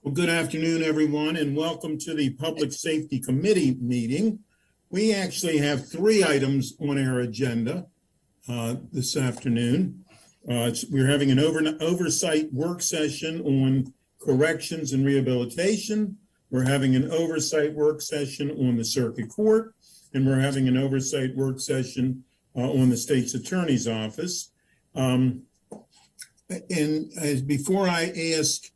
Well, good afternoon, everyone, and welcome to the Public Safety Committee meeting. We actually have 3 items on our agenda this afternoon. We're having an oversight work session on corrections and rehabilitation. We're having an oversight work session on the circuit court, and we're having an oversight work session on the state's attorney's office. Before I ask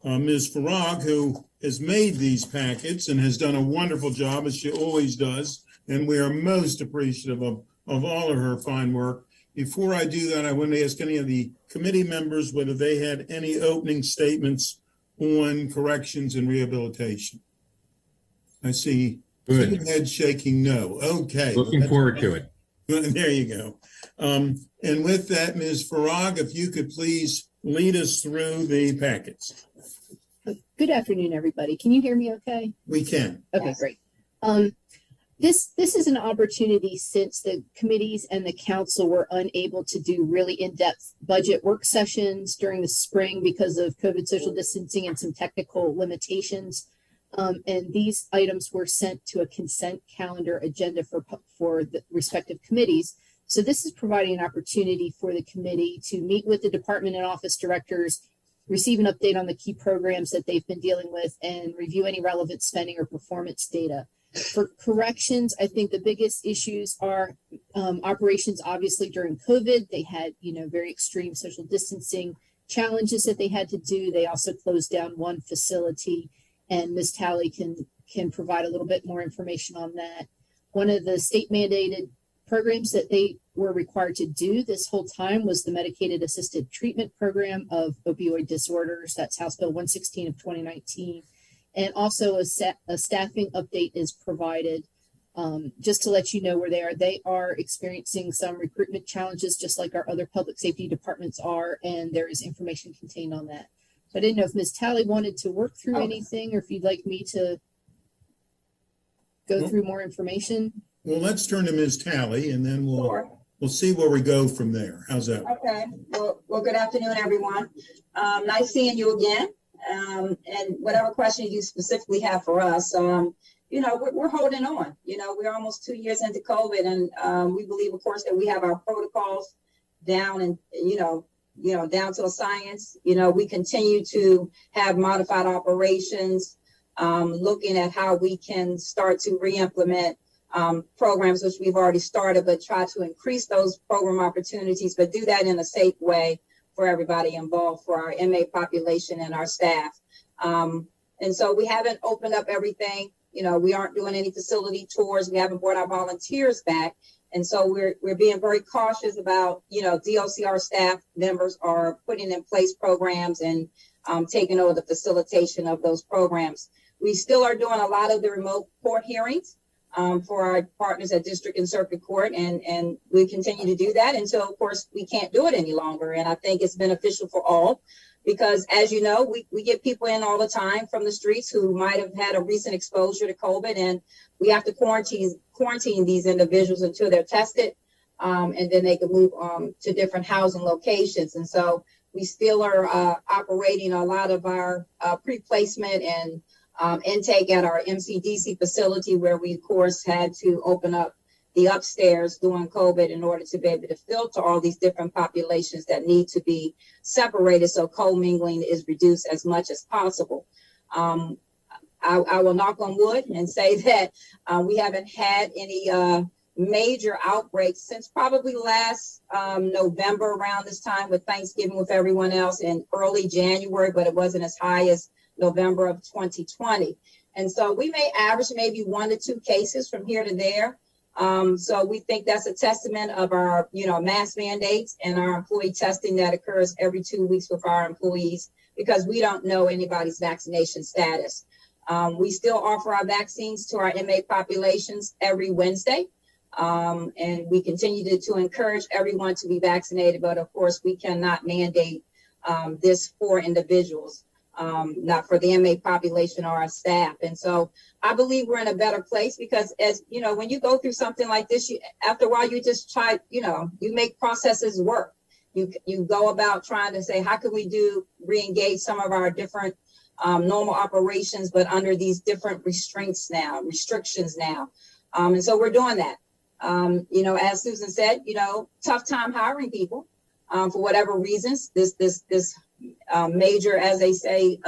Ms. Farag, who has made these packets and has done a wonderful job, as she always does, and we are most appreciative of all of her fine work. Before I do that, I want to ask any of the committee members whether they had any opening statements on corrections and rehabilitation. I see Good. head shaking no. Okay. Looking forward to it. There you go. And with that, Ms. Farag, if you could please lead us through the packets. Good afternoon, everybody. Can you hear me okay? We can. Okay, yes. Great. This is an opportunity, since the committees and the council were unable to do really in-depth budget work sessions during the spring because of COVID social distancing and some technical limitations. And these items were sent to a consent calendar agenda for the respective committees. So this is providing an opportunity for the committee to meet with the department and office directors, receive an update on the key programs that they've been dealing with, and review any relevant spending or performance data. For corrections, I think the biggest issues are operations. Obviously, during COVID, they had very extreme social distancing challenges that they had to do. They also closed down one facility, and Ms. Talley can provide a little bit more information on that. One of the state mandated programs that they were required to do this whole time was the medicated assisted treatment program of opioid disorders. That's House Bill 116 of 2019. And also a staffing update is provided just to let you know where they are. They are experiencing some recruitment challenges, just like our other public safety departments are, and there is information contained on that. I didn't know if Ms. Talley wanted to work through anything, or if you'd like me to go through more information. Well, let's turn to Ms. Talley, and then we'll see where we go from there. How's that? Okay. Well, good afternoon, everyone. Nice seeing you again. And whatever questions you specifically have for us, we're holding on. We're almost 2 years into COVID, and we believe, of course, that we have our protocols down, and down to a science. We continue to have modified operations, looking at how we can start to re-implement programs, which we've already started, but try to increase those program opportunities, but do that in a safe way for everybody involved, for our MA population and our staff. And so we haven't opened up everything. We aren't doing any facility tours. We haven't brought our volunteers back. And so we're being very cautious about, DOCR staff members are putting in place programs and taking over the facilitation of those programs. We still are doing a lot of the remote court hearings for our partners at district and circuit court, and we continue to do that until, of course, we can't do it any longer. And I think it's beneficial for all, because, as you know, we get people in all the time from the streets who might have had a recent exposure to COVID, and we have to quarantine these individuals until they're tested, and then they can move to different housing locations. And so we still are operating a lot of our pre-placement and intake at our MCDC facility, where we, of course, had to open up the upstairs during COVID in order to be able to filter all these different populations that need to be separated, so commingling is reduced as much as possible. I will knock on wood and say that we haven't had any major outbreaks since probably last November, around this time with Thanksgiving with everyone else, in early January, but it wasn't as high as November of 2020. And so we may average maybe 1 to 2 cases from here to there. So we think that's a testament of our, mask mandates and our employee testing that occurs every 2 weeks with our employees, because we don't know anybody's vaccination status. We still offer our vaccines to our MA populations every Wednesday. And we continue to encourage everyone to be vaccinated. But of course, we cannot mandate this for individuals. Not for the MA population or our staff. And so I believe we're in a better place, because, as you know, when you go through something like this, after a while, you just try, you make processes work. You go about trying to say, how can we re-engage some of our different normal operations, but under these different restrictions now. And so we're doing that. As Susan said, tough time hiring people for whatever reasons. This major, as they say,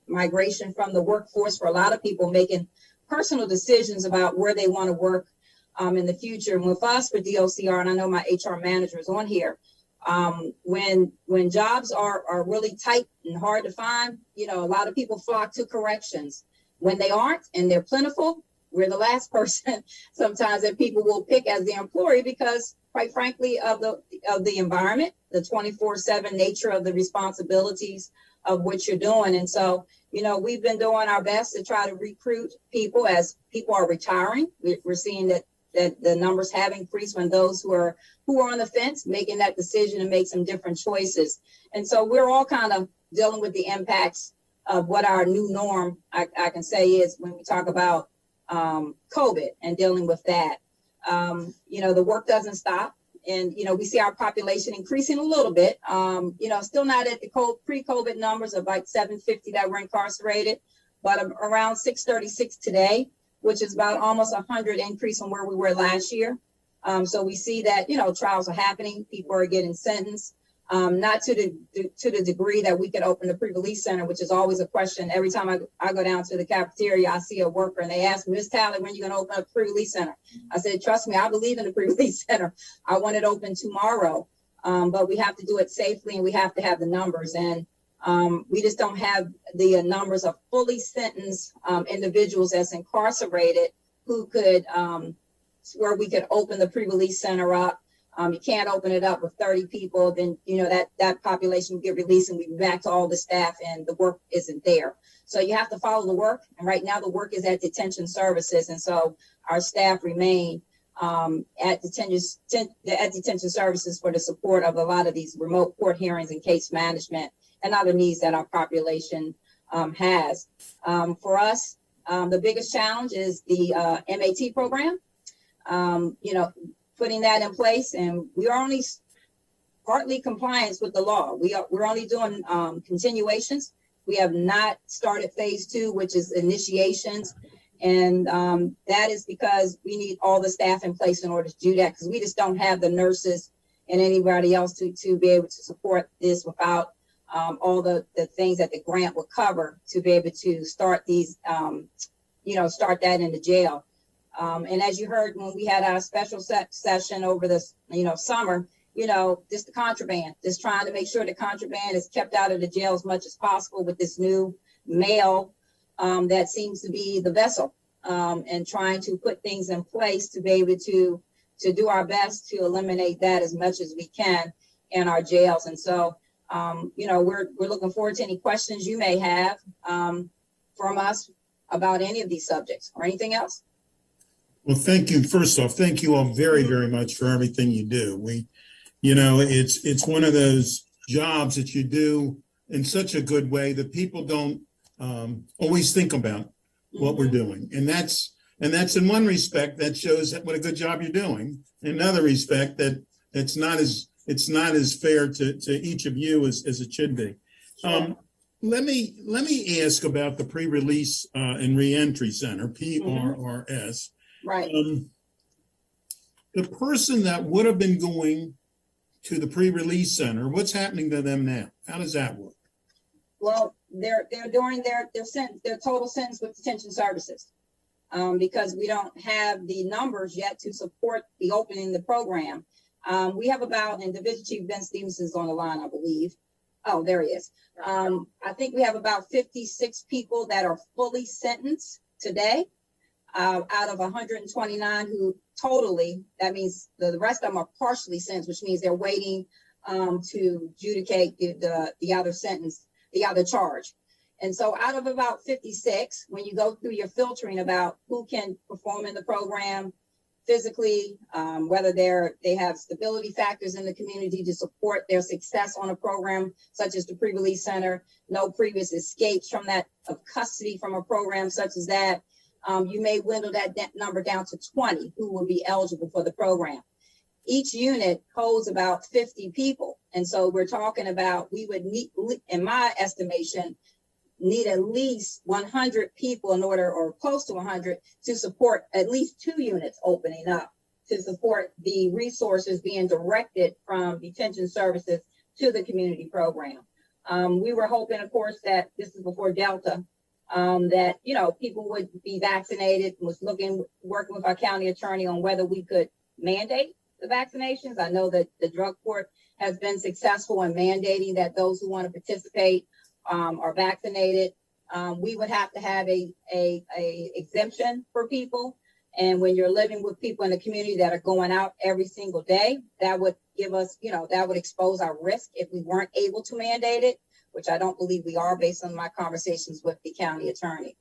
migration from the workforce for a lot of people, making personal decisions about where they want to work in the future. And with us for DOCR, and I know my HR manager is on here, when jobs are really tight and hard to find, a lot of people flock to corrections. When they aren't and they're plentiful, we're the last person sometimes that people will pick as the employee because, quite frankly, of the environment, the 24/7 nature of the responsibilities of what you're doing. And so, we've been doing our best to try to recruit people as people are retiring. We're seeing that the numbers have increased when those who are on the fence making that decision and make some different choices. And so we're all kind of dealing with the impacts of what our new norm, I can say, is when we talk about COVID and dealing with that. The work doesn't stop. And, we see our population increasing a little bit, still not at the pre-COVID numbers of like 750 that were incarcerated, but around 636 today, which is about almost 100 increase from where we were last year. So we see that, trials are happening. People are getting sentenced, not to the degree that we could open the pre-release center, which is always a question. Every time I go down to the cafeteria, I see a worker and they ask me, Ms. Talley, when are you going to open up a pre-release center? I said, trust me, I believe in the pre-release center. I want it open tomorrow, but we have to do it safely and we have to have the numbers. And we just don't have the numbers of fully sentenced individuals that's incarcerated who could, where we could open the pre-release center up. You can't open it up with 30 people, then, that population will get released and we be back to all the staff and the work isn't there. So you have to follow the work. And right now the work is at detention services. And so our staff remain at detention services for the support of a lot of these remote court hearings and case management and other needs that our population has. For us, the biggest challenge is the MAT program. Putting that in place, and we are only partly compliance with the law. We're only doing continuations. We have not started phase 2, which is initiations, and that is because we need all the staff in place in order to do that, because we just don't have the nurses and anybody else to be able to support this without all the things that the grant would cover to be able to start these, start that in the jail. And as you heard when we had our special session over this, summer, just the contraband, just trying to make sure the contraband is kept out of the jail as much as possible with this new mail that seems to be the vessel, and trying to put things in place to be able to do our best to eliminate that as much as we can in our jails. And so, we're looking forward to any questions you may have from us about any of these subjects or anything else. Well, thank you. First off, thank you all very, very much for everything you do. It's one of those jobs that you do in such a good way that people don't always think about what we're doing. And that's in one respect that shows what a good job you're doing. In another respect, that it's not as fair to each of you as it should be. Let me ask about the pre-release and reentry center, PRRS. Right. The person that would have been going to the pre-release center, what's happening to them now? How does that work? Well, they're doing their total sentence with detention services, because we don't have the numbers yet to support the opening of the program. We have about, and Division Chief Ben Stevenson's on the line, I believe. Oh, there he is. I think we have about 56 people that are fully sentenced today. Out of 129 who totally, that means the rest of them are partially sentenced, which means they're waiting to adjudicate the other sentence, the other charge. And so out of about 56, when you go through your filtering about who can perform in the program physically, whether they have stability factors in the community to support their success on a program such as the pre-release center, no previous escapes from that of custody from a program such as that, you may whittle that number down to 20 who will be eligible for the program. Each unit holds about 50 people. And so we're talking about, we would need, in my estimation, need at least 100 people in order, or close to 100, to support at least 2 units opening up to support the resources being directed from detention services to the community program. We were hoping, of course, that this is before Delta, that, you know, people would be vaccinated, was working with our county attorney on whether we could mandate the vaccinations. I know that the drug court has been successful in mandating that those who want to participate are vaccinated. We would have to have a exemption for people. And when you're living with people in the community that are going out every single day, that would give us, you know, that would expose our risk if we weren't able to mandate it, which I don't believe we are based on my conversations with the county attorney.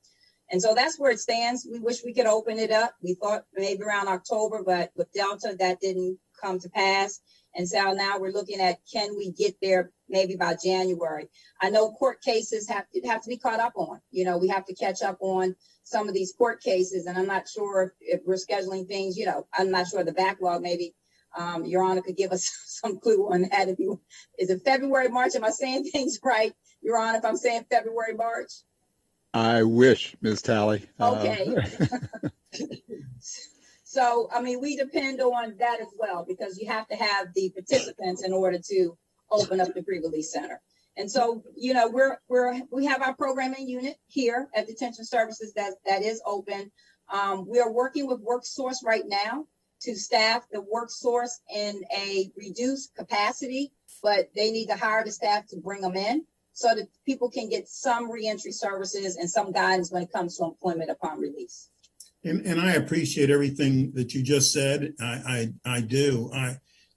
And so that's where it stands. We wish we could open it up. We thought maybe around October, but with Delta, that didn't come to pass. And so now we're looking at, can we get there maybe by January? I know court cases have to be caught up on. You know, we have to catch up on some of these court cases, and I'm not sure if we're scheduling things, you know, I'm not sure the backlog, maybe Your Honor could give us some clue on that. Is it February, March? Am I saying things right, Your Honor, if I'm saying February, March? I wish, Ms. Talley. Okay. So, I mean, we depend on that as well, because you have to have the participants in order to open up the pre-release center. And so, you know, we have our programming unit here at Detention Services that is open. We are working with WorkSource right now to staff the WorkSource in a reduced capacity, but they need to hire the staff to bring them in so that people can get some reentry services and some guidance when it comes to employment upon release. And I appreciate everything that you just said. I do.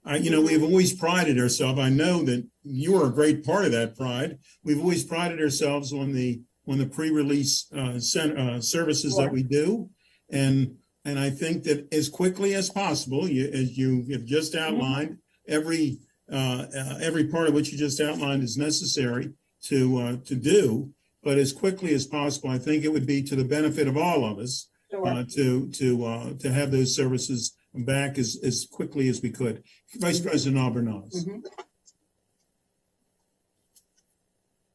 You know, we've always prided ourselves. I know that you are a great part of that pride. We've always prided ourselves on the pre-release services that we do, and I think that as quickly as possible, as you have just outlined, every part of what you just outlined is necessary to do. But as quickly as possible, I think it would be to the benefit of all of us. Sure. To have those services back as quickly as we could. Vice President Albornoz.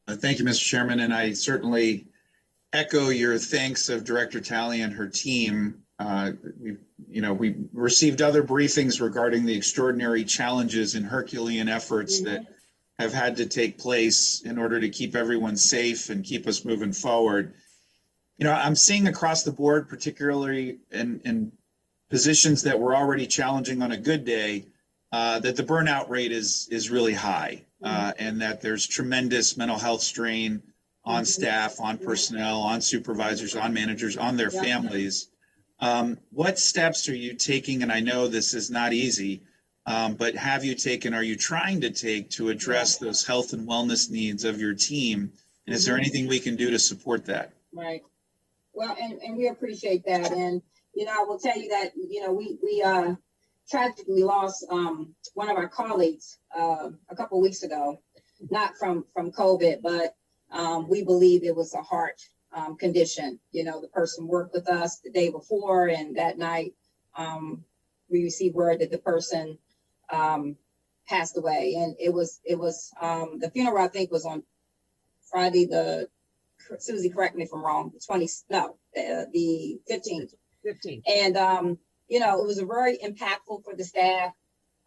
Thank you, Mr. Chairman, and I certainly echo your thanks of Director Talley and her team. We received other briefings regarding the extraordinary challenges and Herculean efforts that have had to take place in order to keep everyone safe and keep us moving forward. You know, I'm seeing across the board, particularly in positions that were already challenging on a good day, that the burnout rate is really high, and that there's tremendous mental health strain on staff, on personnel, on supervisors, on managers, on their families. What steps are you taking? And I know this is not easy, but have you taken, are you trying to take to address those health and wellness needs of your team? And is there anything we can do to support that? Right. Well, and we appreciate that. And, you know, I will tell you that, you know, we tragically lost one of our colleagues a couple of weeks ago, not from COVID, but we believe it was a heart condition. You know, the person worked with us the day before, and that night we received word that the person passed away. And it was the funeral, I think, was on Friday Susie, correct me if I'm wrong, the 15th. And, you know, it was a very impactful for the staff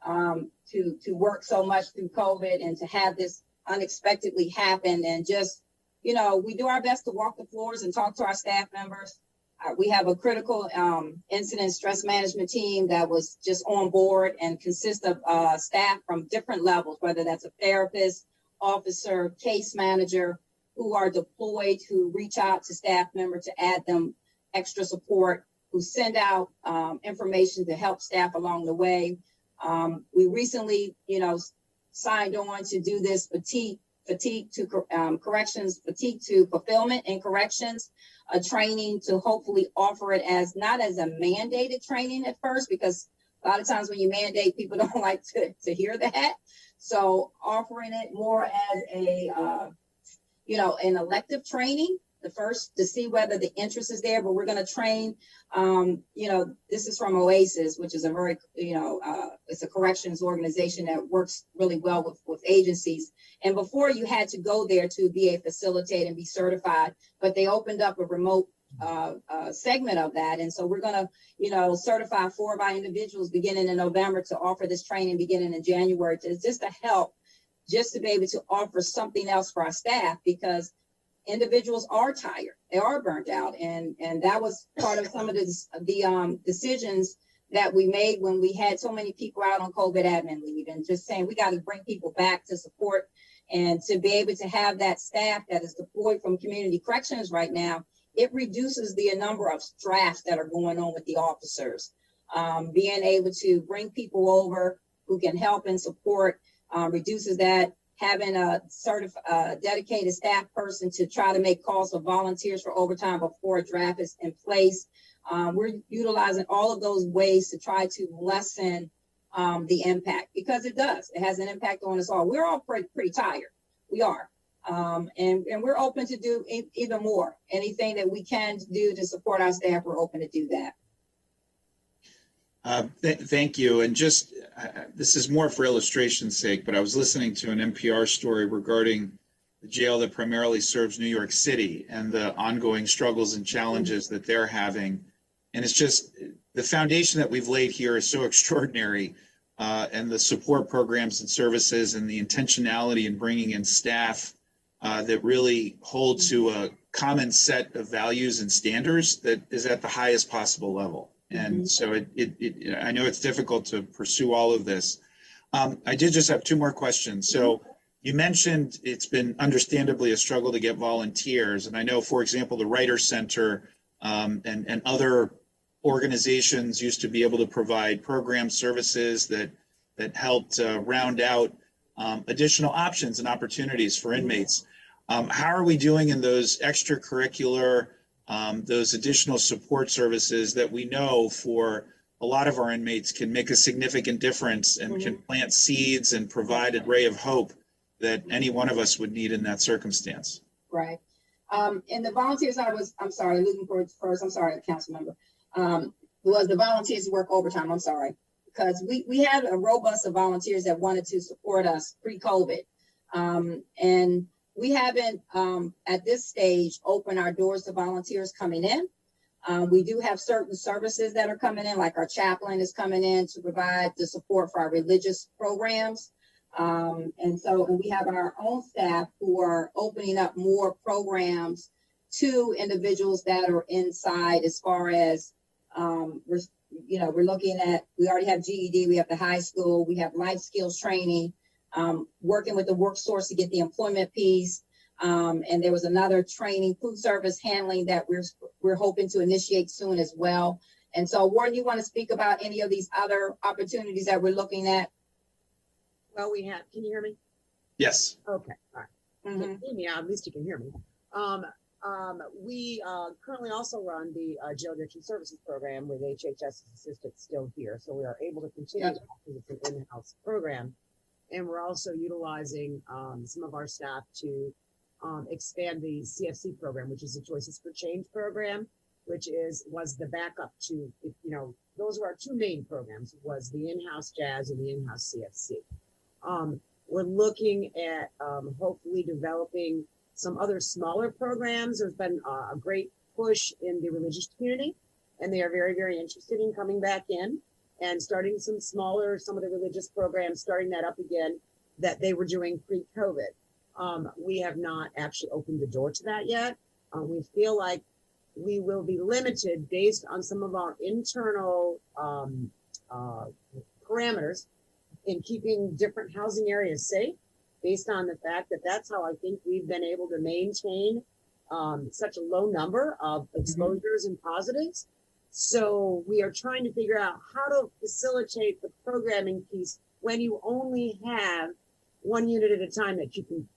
to work so much through COVID and to have this unexpectedly happen. And just, you know, we do our best to walk the floors and talk to our staff members. We have a critical incident stress management team that was just on board and consists of staff from different levels, whether that's a therapist, officer, case manager, who are deployed, who reach out to staff members to add them extra support, who send out information to help staff along the way. We recently, you know, signed on to do this fatigue to corrections, fatigue to fulfillment and corrections, a training to hopefully offer it as not as a mandated training at first, because a lot of times when you mandate, people don't like to hear that. So offering it more as a, you know, an elective training first to see whether the interest is there, but we're going to train, this is from Oasis, which is a very, it's a corrections organization that works really well with agencies. And before you had to go there to be a facilitator and be certified, but they opened up a remote segment of that. And so we're going to, certify 4 of our individuals beginning in November to offer this training beginning in January just to help, just to be able to offer something else for our staff, because individuals are tired, they are burnt out. And that was part of some of the decisions that we made when we had so many people out on COVID admin leave, and just saying we got to bring people back to support and to be able to have that staff that is deployed from community corrections right now. It reduces the number of drafts that are going on with the officers. Being able to bring people over who can help and support reduces that. Having a dedicated staff person to try to make calls for volunteers for overtime before a draft is in place. We're utilizing all of those ways to try to lessen the impact, because it does. It has an impact on us all. We're all pretty tired. We are. And we're open to do even more. Anything that we can do to support our staff, we're open to do that. Thank you. And just, this is more for illustration's sake, but I was listening to an NPR story regarding the jail that primarily serves New York City and the ongoing struggles and challenges that they're having. And it's just, the foundation that we've laid here is so extraordinary, and the support programs and services and the intentionality in bringing in staff that really hold to a common set of values and standards that is at the highest possible level. And so I know it's difficult to pursue all of this. I did just have 2 more questions. So you mentioned it's been understandably a struggle to get volunteers. And I know, for example, the Writer Center and other organizations used to be able to provide program services that helped round out additional options and opportunities for inmates. How are we doing in those extracurricular, those additional support services that we know for a lot of our inmates can make a significant difference and can plant seeds and provide a ray of hope that any one of us would need in that circumstance? Right. And the volunteers I'm sorry, looking for it first. I'm sorry, council member. Was the volunteers who work overtime. I'm sorry, because we had a robust of volunteers that wanted to support us pre-COVID. And we haven't, at this stage, opened our doors to volunteers coming in. We do have certain services that are coming in, like our chaplain is coming in to provide the support for our religious programs. And we have our own staff who are opening up more programs to individuals that are inside, as far as, we're looking at, we already have GED, we have the high school, we have life skills training, working with the work source to get the employment piece. And there was another training, food service handling, that we're hoping to initiate soon as well. And so, Warren, you want to speak about any of these other opportunities that we're looking at? Well, can you hear me? Yes. Okay, all right. Yeah, at least you can hear me. We currently also run the jail addiction services program with HHS assistants still here. So we are able to continue to because it's an in-house program. And we're also utilizing some of our staff to expand the CFC program, which is the Choices for Change program, which was the backup to, those were our 2 main programs, was the in-house jazz and the in-house CFC. We're looking at hopefully developing some other smaller programs. There's been a great push in the religious community, and they are very, very interested in coming back in and starting some of the religious programs, starting that up again that they were doing pre-COVID. We have not actually opened the door to that yet. We feel like we will be limited based on some of our internal parameters in keeping different housing areas safe, based on the fact that that's how I think we've been able to maintain such a low number of exposures and positives. So we are trying to figure out how to facilitate the programming piece when you only have 1 unit at a time that you can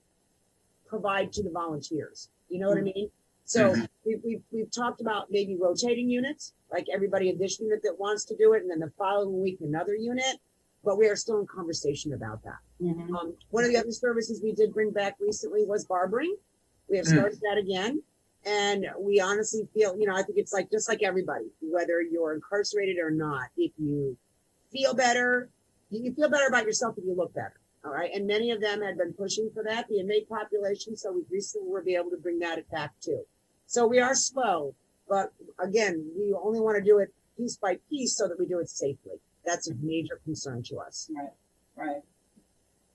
provide to the volunteers. You know what I mean? So we've talked about maybe rotating units, like everybody in this unit that wants to do it, and then the following week another unit. But we are still in conversation about that. One of the other services we did bring back recently was barbering. We have started that again. And we honestly feel, I think it's like, just like everybody, whether you're incarcerated or not, if you feel better, you feel better about yourself if you look better. All right. And many of them had been pushing for that, the inmate population. So we recently were able to bring that back too. So we are slow, but again, we only want to do it piece by piece so that we do it safely. That's a major concern to us. Right.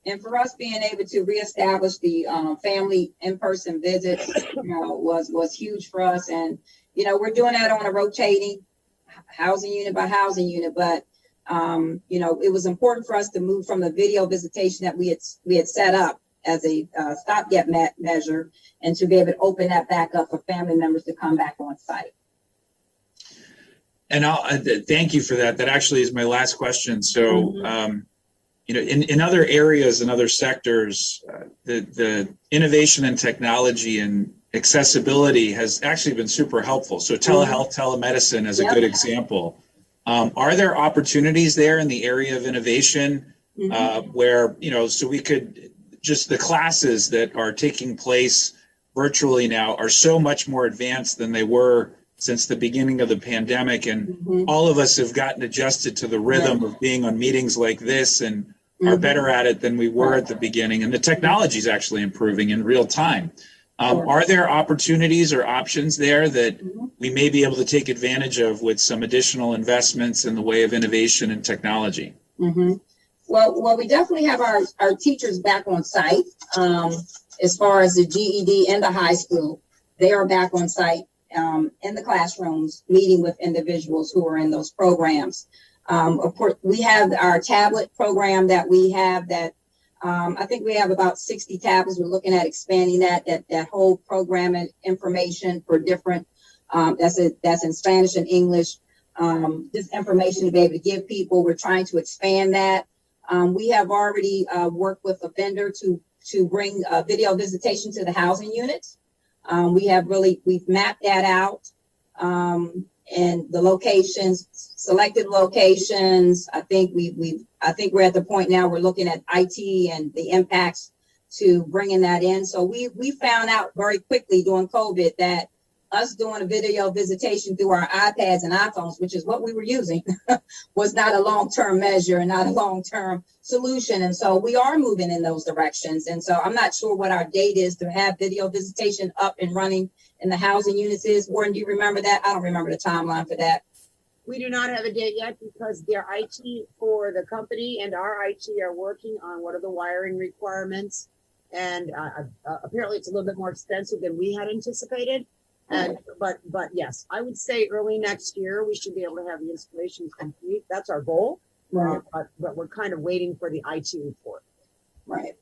And for us being able to reestablish the family in-person visits, was huge for us. And, we're doing that on a rotating housing unit by housing unit, but it was important for us to move from the video visitation that we had set up as a stopgap measure, and to be able to open that back up for family members to come back on site. And thank you for that. That actually is my last question. So, in other areas and other sectors, the innovation and technology and accessibility has actually been super helpful. So telehealth, telemedicine is a good example. Are there opportunities there in the area of innovation where, so we could just the classes that are taking place virtually now are so much more advanced than they were since the beginning of the pandemic. And all of us have gotten adjusted to the rhythm of being on meetings like this and are better at it than we were at the beginning. And the technology is actually improving in real time. Are there opportunities or options there that we may be able to take advantage of with some additional investments in the way of innovation and technology? Well, we definitely have our teachers back on site. As far as the GED and the high school, they are back on site in the classrooms, meeting with individuals who are in those programs. Of course, we have our tablet program that we have that I think we have about 60 tablets. We're looking at expanding that whole program and information for different, that's in Spanish and English, this information to be able to give people. We're trying to expand that. We have already worked with a vendor to bring video visitation to the housing units. We've mapped that out, and the locations, selected locations. I think we're at the point now we're looking at IT and the impacts to bringing that in. So we found out very quickly during COVID that us doing a video visitation through our iPads and iPhones, which is what we were using, was not a long-term measure and not a long-term solution. And so we are moving in those directions. And so I'm not sure what our date is to have video visitation up and running in the housing units is. Warren, do you remember that? I don't remember the timeline for that. We do not have a date yet because their IT for the company and our IT are working on what are the wiring requirements. And apparently it's a little bit more expensive than we had anticipated. And but yes, I would say early next year we should be able to have the installations complete. That's our goal. Right. But we're kind of waiting for the IT report. Right.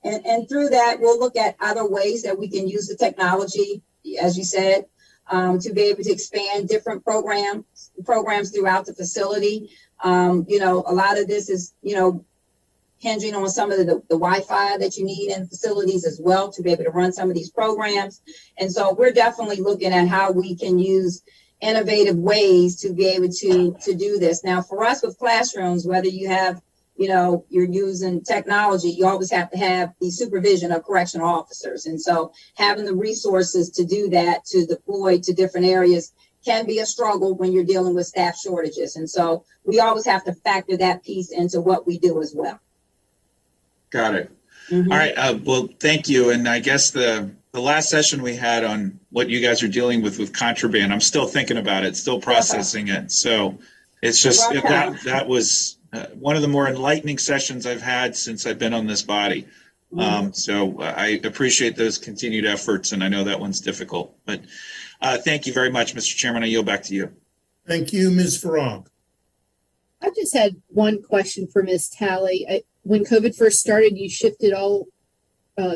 And through that, we'll look at other ways that we can use the technology, as you said, to be able to expand different programs throughout the facility. A lot of this is, hinging on some of the Wi-Fi that you need in facilities as well to be able to run some of these programs. And so we're definitely looking at how we can use innovative ways to be able to do this. Now, for us with classrooms, whether you have, you're using technology, you always have to have the supervision of correctional officers. And so having the resources to do that, to deploy to different areas, can be a struggle when you're dealing with staff shortages. And so we always have to factor that piece into what we do as well. Got it. All right. Well, thank you. And I guess the last session we had on what you guys are dealing with contraband, I'm still thinking about it, still processing it. So it's just that was one of the more enlightening sessions I've had since I've been on this body. So I appreciate those continued efforts, and I know that one's difficult. But thank you very much, Mr. Chairman. I yield back to you. Thank you, Ms. Farag. I just had one question for Ms. Talley. When COVID first started, you shifted all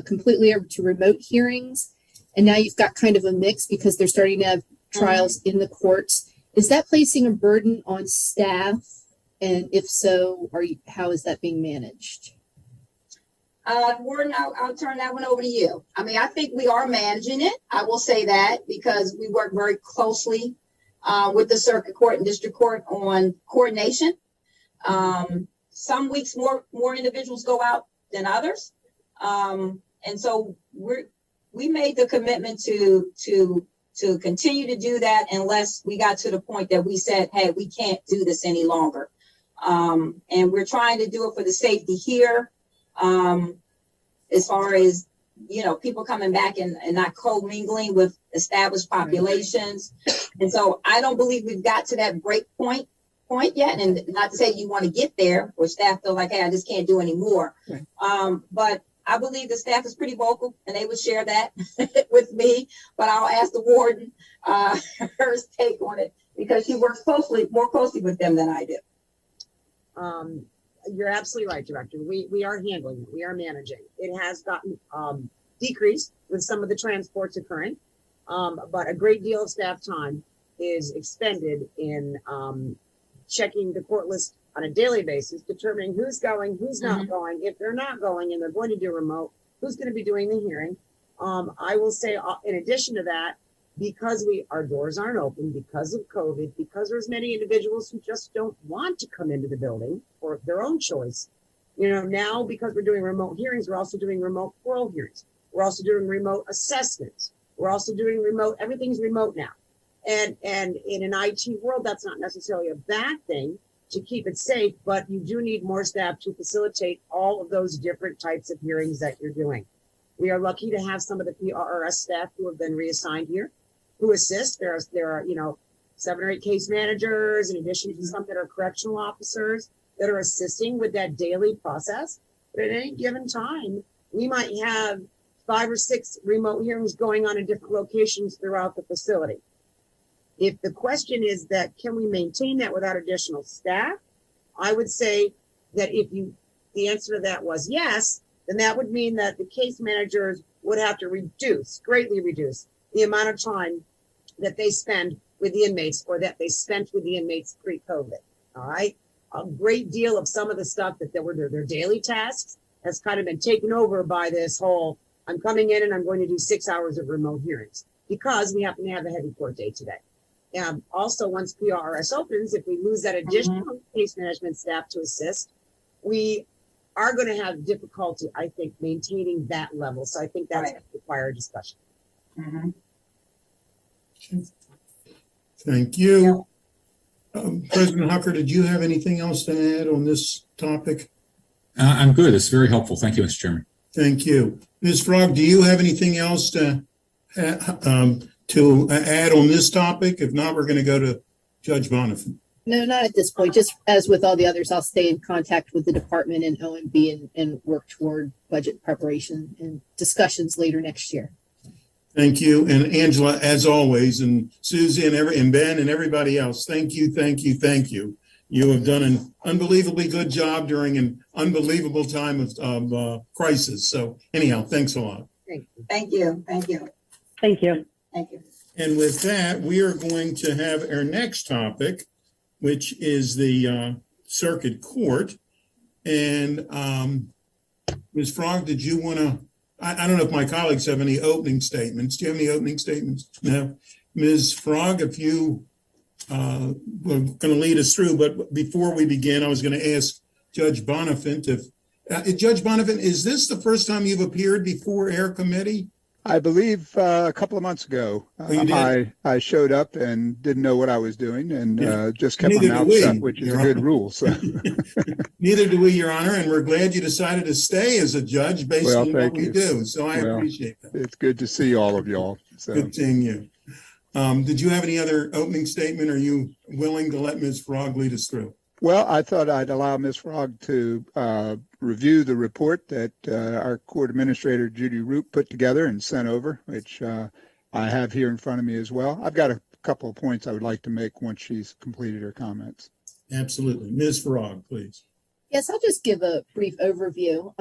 completely over to remote hearings, and now you've got kind of a mix because they're starting to have trials in the courts. Is that placing a burden on staff? And if so, how is that being managed? Warren, I'll turn that one over to you. I mean, I think we are managing it. I will say that because we work very closely with the circuit court and district court on coordination. Some weeks more individuals go out than others. And so we made the commitment to continue to do that unless we got to the point that we said, hey, we can't do this any longer. And we're trying to do it for the safety here. As far as, people coming back and not co-mingling with established populations. And so I don't believe we've got to that break point yet. And not to say you want to get there where staff feel like, hey, I just can't do anymore. Right. But I believe the staff is pretty vocal and they would share that with me, but I'll ask the warden her take on it because she works more closely with them than I do. You're absolutely right, Director. We are handling it. We are managing. It has gotten decreased with some of the transports occurring, but a great deal of staff time is expended in checking the court list on a daily basis, determining who's going, who's not going. If they're not going and they're going to do remote, who's going to be doing the hearing. I will say, in addition to that, because our doors aren't open, because of COVID, because there's many individuals who just don't want to come into the building for their own choice. Now because we're doing remote hearings, we're also doing remote oral hearings. We're also doing remote assessments. We're also doing everything's remote now. And in an IT world, that's not necessarily a bad thing to keep it safe, but you do need more staff to facilitate all of those different types of hearings that you're doing. We are lucky to have some of the PRRS staff who have been reassigned here, who assist. There are 7 or 8 case managers, in addition to some that are correctional officers that are assisting with that daily process. But at any given time, we might have 5 or 6 remote hearings going on in different locations throughout the facility. If the question is that, can we maintain that without additional staff? I would say that the answer to that was yes, then that would mean that the case managers would have to greatly reduce the amount of time that they spend with the inmates or that they spent with the inmates pre-COVID. All right. A great deal of some of the stuff that were their daily tasks has kind of been taken over by this whole, I'm coming in and I'm going to do 6 hours of remote hearings because we happen to have a heavy court day today. Also, once PRRS opens, if we lose that additional case management staff to assist, we are going to have difficulty, I think, maintaining that level. So I think that's going to require a discussion. Thank you. President Hucker, did you have anything else to add on this topic? I'm good. It's very helpful. Thank you, Mr. Chairman. Thank you. Ms. Frog, do you have anything else to add on this topic? If not, we're going to go to Judge Bonifant. No, not at this point. Just as with all the others, I'll stay in contact with the department and OMB and work toward budget preparation and discussions later next year. Thank you. And Angela, as always, and Susie and Ben and everybody else, thank you. You have done an unbelievably good job during an unbelievable time of crisis. So anyhow, thanks a lot. Thank you. And with that, we are going to have our next topic, which is the circuit court. And Ms. Frog, did you want to, I don't know if my colleagues have any opening statements. Do you have any opening statements? No. Ms. Frog, if you were going to lead us through, but before we begin, I was going to ask Judge Bonifant Judge Bonifant, is this the first time you've appeared before Air Committee? I believe a couple of months ago, I showed up and didn't know what I was doing and just kept my mouth shut, which is a good rule. So. Neither do we, Your Honor, and we're glad you decided to stay as a judge based on what we do. So I appreciate that. It's good to see all of y'all. So. Good seeing you. Did you have any other opening statement? Are you willing to let Ms. Frog lead us through? Well, I thought I'd allow Ms. Frog to review the report that our court administrator, Judy Root, put together and sent over, which I have here in front of me as well. I've got a couple of points I would like to make once she's completed her comments. Absolutely. Ms. Frog, please. Yes, I'll just give a brief overview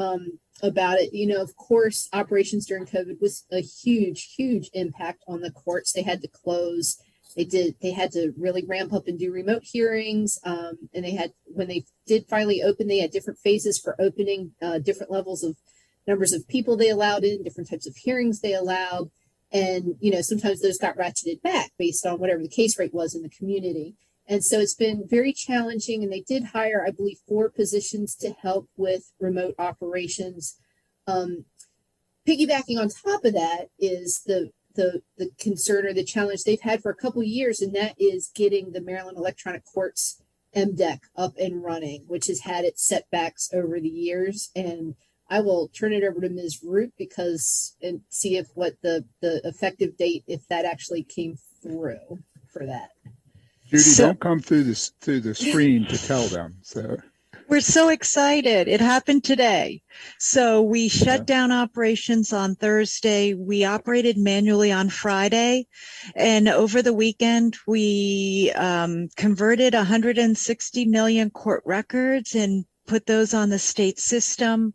about it. You know, of course, operations during COVID was a huge impact on the courts. They had to close. They had to really ramp up and do remote hearings. And when they did finally open, they had different phases for opening, different levels of numbers of people they allowed in, different types of hearings they allowed. And, you know, sometimes those got ratcheted back based on whatever the case rate was in the community. And so it's been very challenging. And they did hire, I believe, 4 positions to help with remote operations. piggybacking on top of that is the concern or the challenge they've had for a couple of years, and that is getting the Maryland Electronic Courts MDEC up and running, which has had its setbacks over the years. And I will turn it over to Ms. Root and see if what the effective date, if that actually came through for that. Judy, don't come through the screen to tell them. So we're so excited. It happened today. So we shut down operations on Thursday. We operated manually on Friday. And over the weekend, we converted 160 million court records and put those on the state system.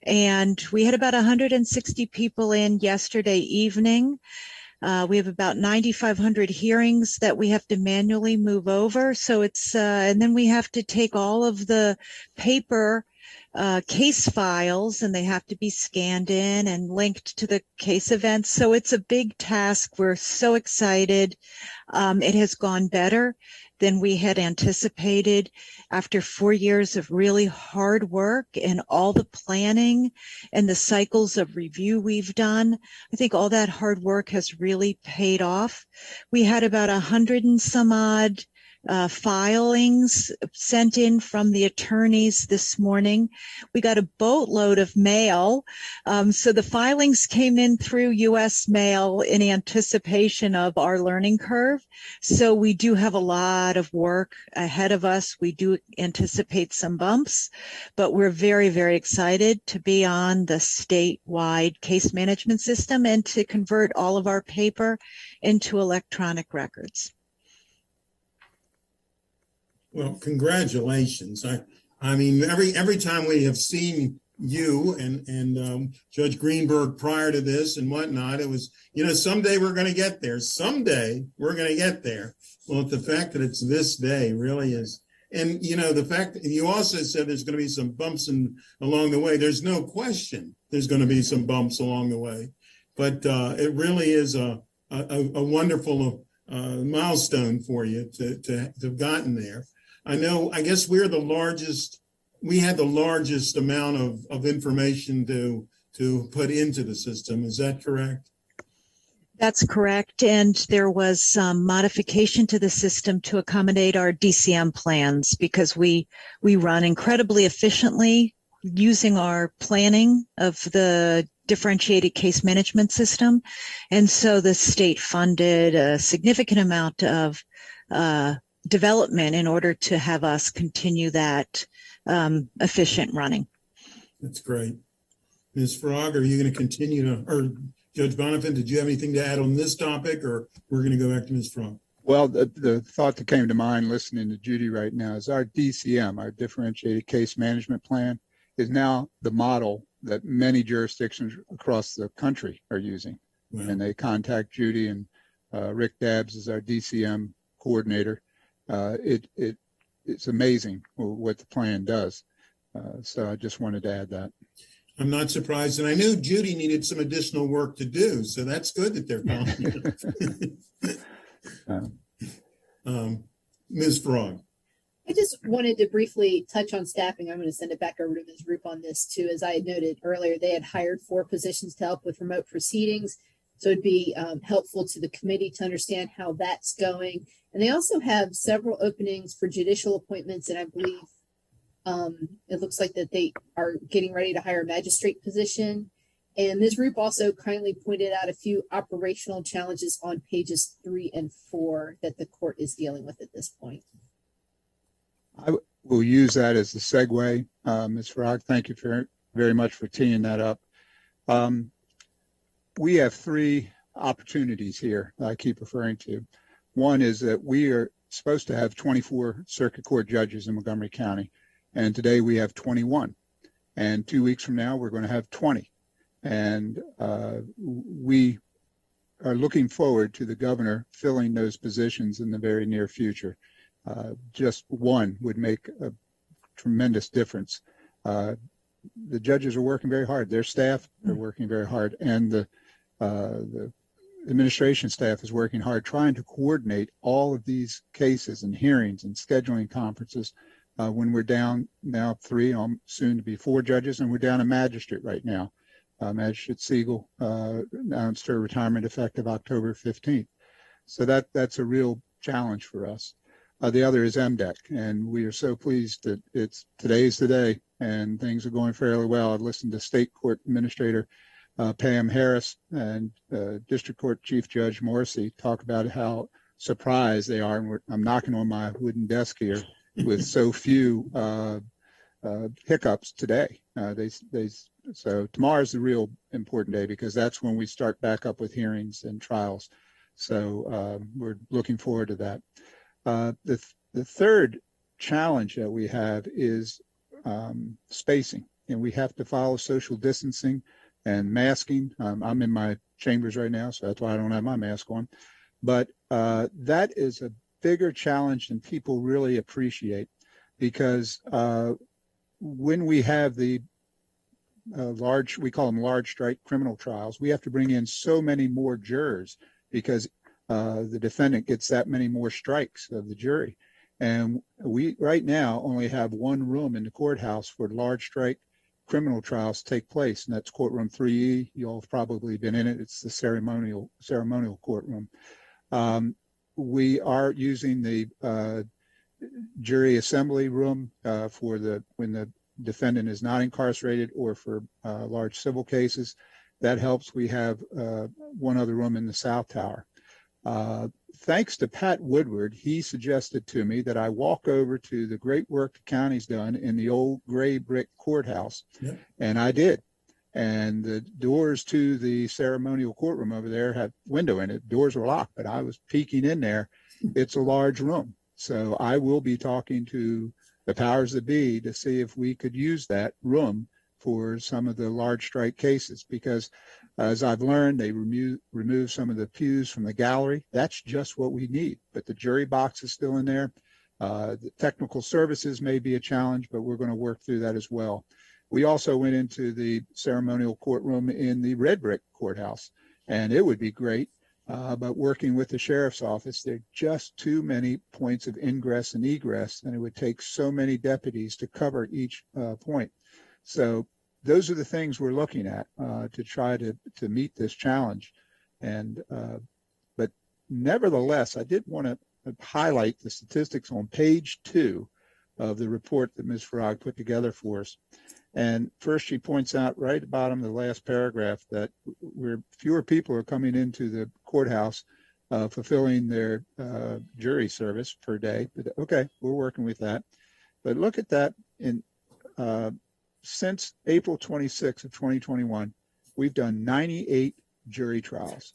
And we had about 160 people in yesterday evening. We have about 9,500 hearings that we have to manually move over. So and then we have to take all of the paper case files, and they have to be scanned in and linked to the case events. So it's a big task. We're so excited. It has gone better than we had anticipated after 4 years of really hard work and all the planning and the cycles of review we've done. I think all that hard work has really paid off. We had about 100 and some odd filings sent in from the attorneys this morning. We got a boatload of mail. So the filings came in through U.S. mail in anticipation of our learning curve. So we do have a lot of work ahead of us. We do anticipate some bumps, but we're very, very excited to be on the statewide case management system and to convert all of our paper into electronic records. Well, congratulations. I mean, every time we have seen you and Judge Greenberg prior to this and whatnot, it was, someday we're going to get there. Someday we're going to get there. Well, the fact that it's this day really is. And, the fact that you also said there's going to be some bumps along the way. There's no question there's going to be some bumps along the way. But it really is a wonderful milestone for you to have gotten there. I guess we had the largest amount of information to put into the system. Is that correct? That's correct. And there was some modification to the system to accommodate our DCM plans because we run incredibly efficiently using our planning of the differentiated case management system. And so the state funded a significant amount of development in order to have us continue that efficient running. That's great. Ms. Frog, are you going to continue or Judge Bonifant, did you have anything to add on this topic, or we're going to go back to Ms. Frog? Well, the thought that came to mind listening to Judy right now is our DCM, our differentiated case management plan, is now the model that many jurisdictions across the country are using. Wow. And they contact Judy, and Rick Dabbs is our DCM coordinator. It's amazing what the plan does. So I just wanted to add that. I'm not surprised. And I knew Judy needed some additional work to do. So that's good that they're calling. Ms. Frog. I just wanted to briefly touch on staffing. I'm going to send it back over to Ms. Roop on this too. As I had noted earlier, they had hired 4 positions to help with remote proceedings. So it'd be helpful to the committee to understand how that's going. And they also have several openings for judicial appointments. And I believe it looks like that they are getting ready to hire a magistrate position. And Ms. Roop also kindly pointed out a few operational challenges on pages 3 and 4 that the court is dealing with at this point. I will use that as the segue. Ms. Frog, thank you very much for teeing that up. We have 3 opportunities here that I keep referring to. One is that we are supposed to have 24 circuit court judges in Montgomery County, and today we have 21. And 2 weeks from now, we're going to have 20. And we are looking forward to the governor filling those positions in the very near future. Just one would make a tremendous difference. The judges are working very hard. Their staff are working very hard, and the administration staff is working hard trying to coordinate all of these cases and hearings and scheduling conferences when we're down now 3, soon to be 4 judges, and we're down a magistrate right now. Magistrate Siegel announced her retirement effective October 15th. So that's a real challenge for us. The other is MDEC, and we are so pleased that today's the day, and things are going fairly well. I've listened to State Court Administrator Pam Harris and District Court Chief Judge Morrissey talk about how surprised they are. And I'm knocking on my wooden desk here with so few hiccups today. So tomorrow's the real important day because that's when we start back up with hearings and trials. So we're looking forward to that. The third challenge that we have is spacing, and we have to follow social distancing and masking. I'm in my chambers right now, so that's why I don't have my mask on. But that is a bigger challenge than people really appreciate because when we have the we call them large strike criminal trials, we have to bring in so many more jurors because the defendant gets that many more strikes of the jury. And we right now only have one room in the courthouse for large strike criminal trials take place, and that's courtroom 3E. You all have probably been in it. It's the ceremonial courtroom. We are using the jury assembly room for when the defendant is not incarcerated or for large civil cases. That helps. We have one other room in the South Tower. Thanks to Pat Woodward, he suggested to me that I walk over to the great work the county's done in the old gray brick courthouse. Yep. And I did. And the doors to the ceremonial courtroom over there had window in it. Doors were locked, but I was peeking in there. It's a large room. So I will be talking to the powers that be to see if we could use that room for some of the large strike cases, because as I've learned, they remove some of the pews from the gallery. That's just what we need. But the jury box is still in there. The technical services may be a challenge, but we're going to work through that as well. We also went into the ceremonial courtroom in the red brick courthouse, and it would be great. But working with the sheriff's office, there are just too many points of ingress and egress, and it would take so many deputies to cover each point. So those are the things we're looking at to try to meet this challenge. And but nevertheless, I did want to highlight the statistics on page 2 of the report that Ms. Farag put together for us. And first, she points out right at the bottom of the last paragraph that fewer people are coming into the courthouse fulfilling their jury service per day. But okay, we're working with that. But look at that. Since April 26th of 2021, we've done 98 jury trials.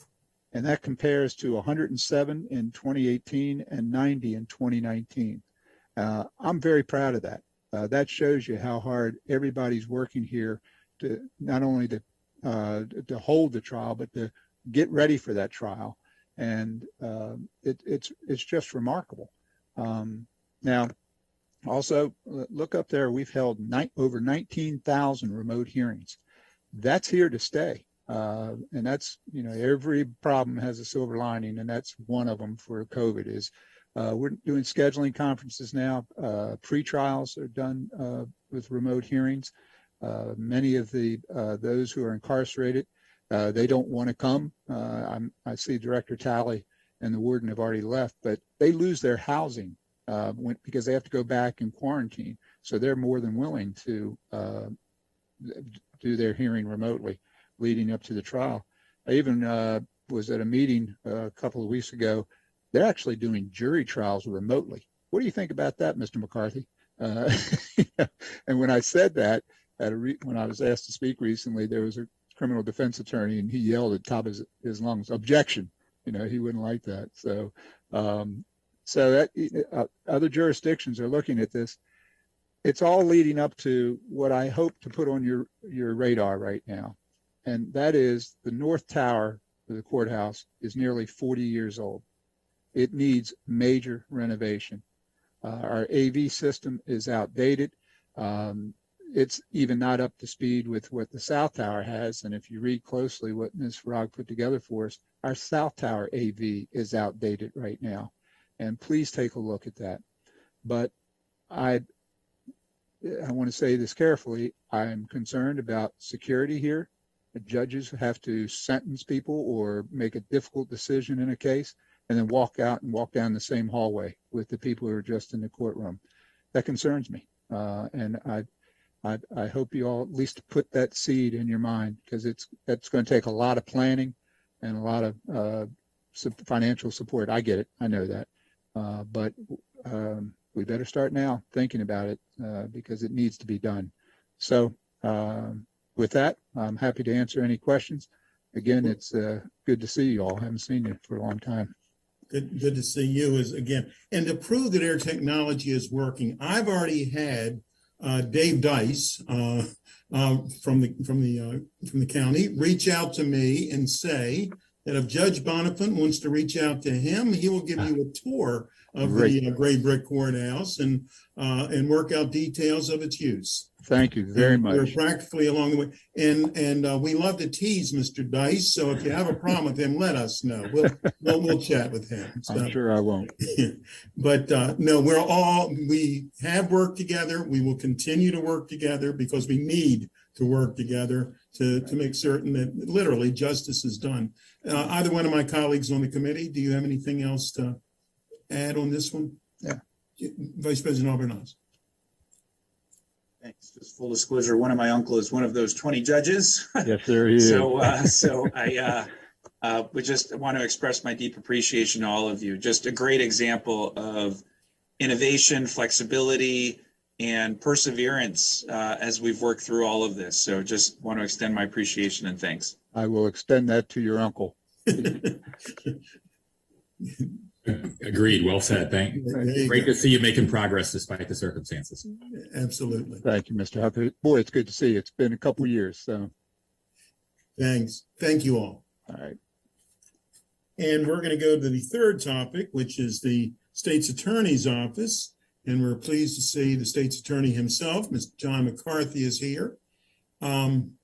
And that compares to 107 in 2018 and 90 in 2019. I'm very proud of that. That shows you how hard everybody's working here to not only to hold the trial, but to get ready for that trial. And it's just remarkable. Now, also, look up there. We've held over 19,000 remote hearings. That's here to stay. And that's, every problem has a silver lining, and that's one of them for COVID is we're doing scheduling conferences now. Pre-trials are done with remote hearings. Many of those who are incarcerated, they don't want to come. I see Director Talley and the warden have already left, but they lose their housing because they have to go back and quarantine. So they're more than willing to do their hearing remotely leading up to the trial. I even was at a meeting a couple of weeks ago. They're actually doing jury trials remotely. What do you think about that, Mr. McCarthy? And when I said that, when I was asked to speak recently, there was a criminal defense attorney, and he yelled at the top of his lungs, "Objection!" He wouldn't like that. So, other jurisdictions are looking at this. It's all leading up to what I hope to put on your radar right now, and that is the North Tower of the courthouse is nearly 40 years old. It needs major renovation. Our AV system is outdated. It's even not up to speed with what the South Tower has. And if you read closely what Ms. Farag put together for us, our South Tower AV is outdated right now. And please take a look at that. But I want to say this carefully. I'm concerned about security here. judges have to sentence people or make a difficult decision in a case and then walk out and walk down the same hallway with the people who are just in the courtroom. That concerns me. And I hope you all at least put that seed in your mind, because that's going to take a lot of planning and a lot of financial support. I get it. I know that. But we better start now thinking about it because it needs to be done. So with that, I'm happy to answer any questions. Again, it's good to see you all. I haven't seen you for a long time. Good to see you again. And to prove that air technology is working, I've already had Dave Dice from the county reach out to me and say that if Judge Bonifant wants to reach out to him, he will give you a tour of the Gray Brick Courthouse and work out details of its use. Thank you very much. We're practically along the way, and we love to tease Mr. Dice. So if you have a problem with him, let us know. We'll chat with him. So, I'm sure I won't. But no, we have worked together. We will continue to work together because we need to work together to make certain that literally justice is done. Either one of my colleagues on the committee, do you have anything else to add on this one? Yeah. Vice President Albernas. Thanks. Just full disclosure, one of my uncles is one of those 20 judges. Yes, sir, he is. So I would just want to express my deep appreciation to all of you. Just a great example of innovation, flexibility, and perseverance as we've worked through all of this. So just want to extend my appreciation and thanks. I will extend that to your uncle. Agreed. Well said. Great to see you making progress despite the circumstances. Absolutely. Thank you, Mr. Hucker. Boy, it's good to see you. It's been a couple of years. So Thanks. Thank you all. all right. And we're going to go to the third topic, which is the state's attorney's office. And we're pleased to see the state's attorney himself, Mr. John McCarthy, is here. And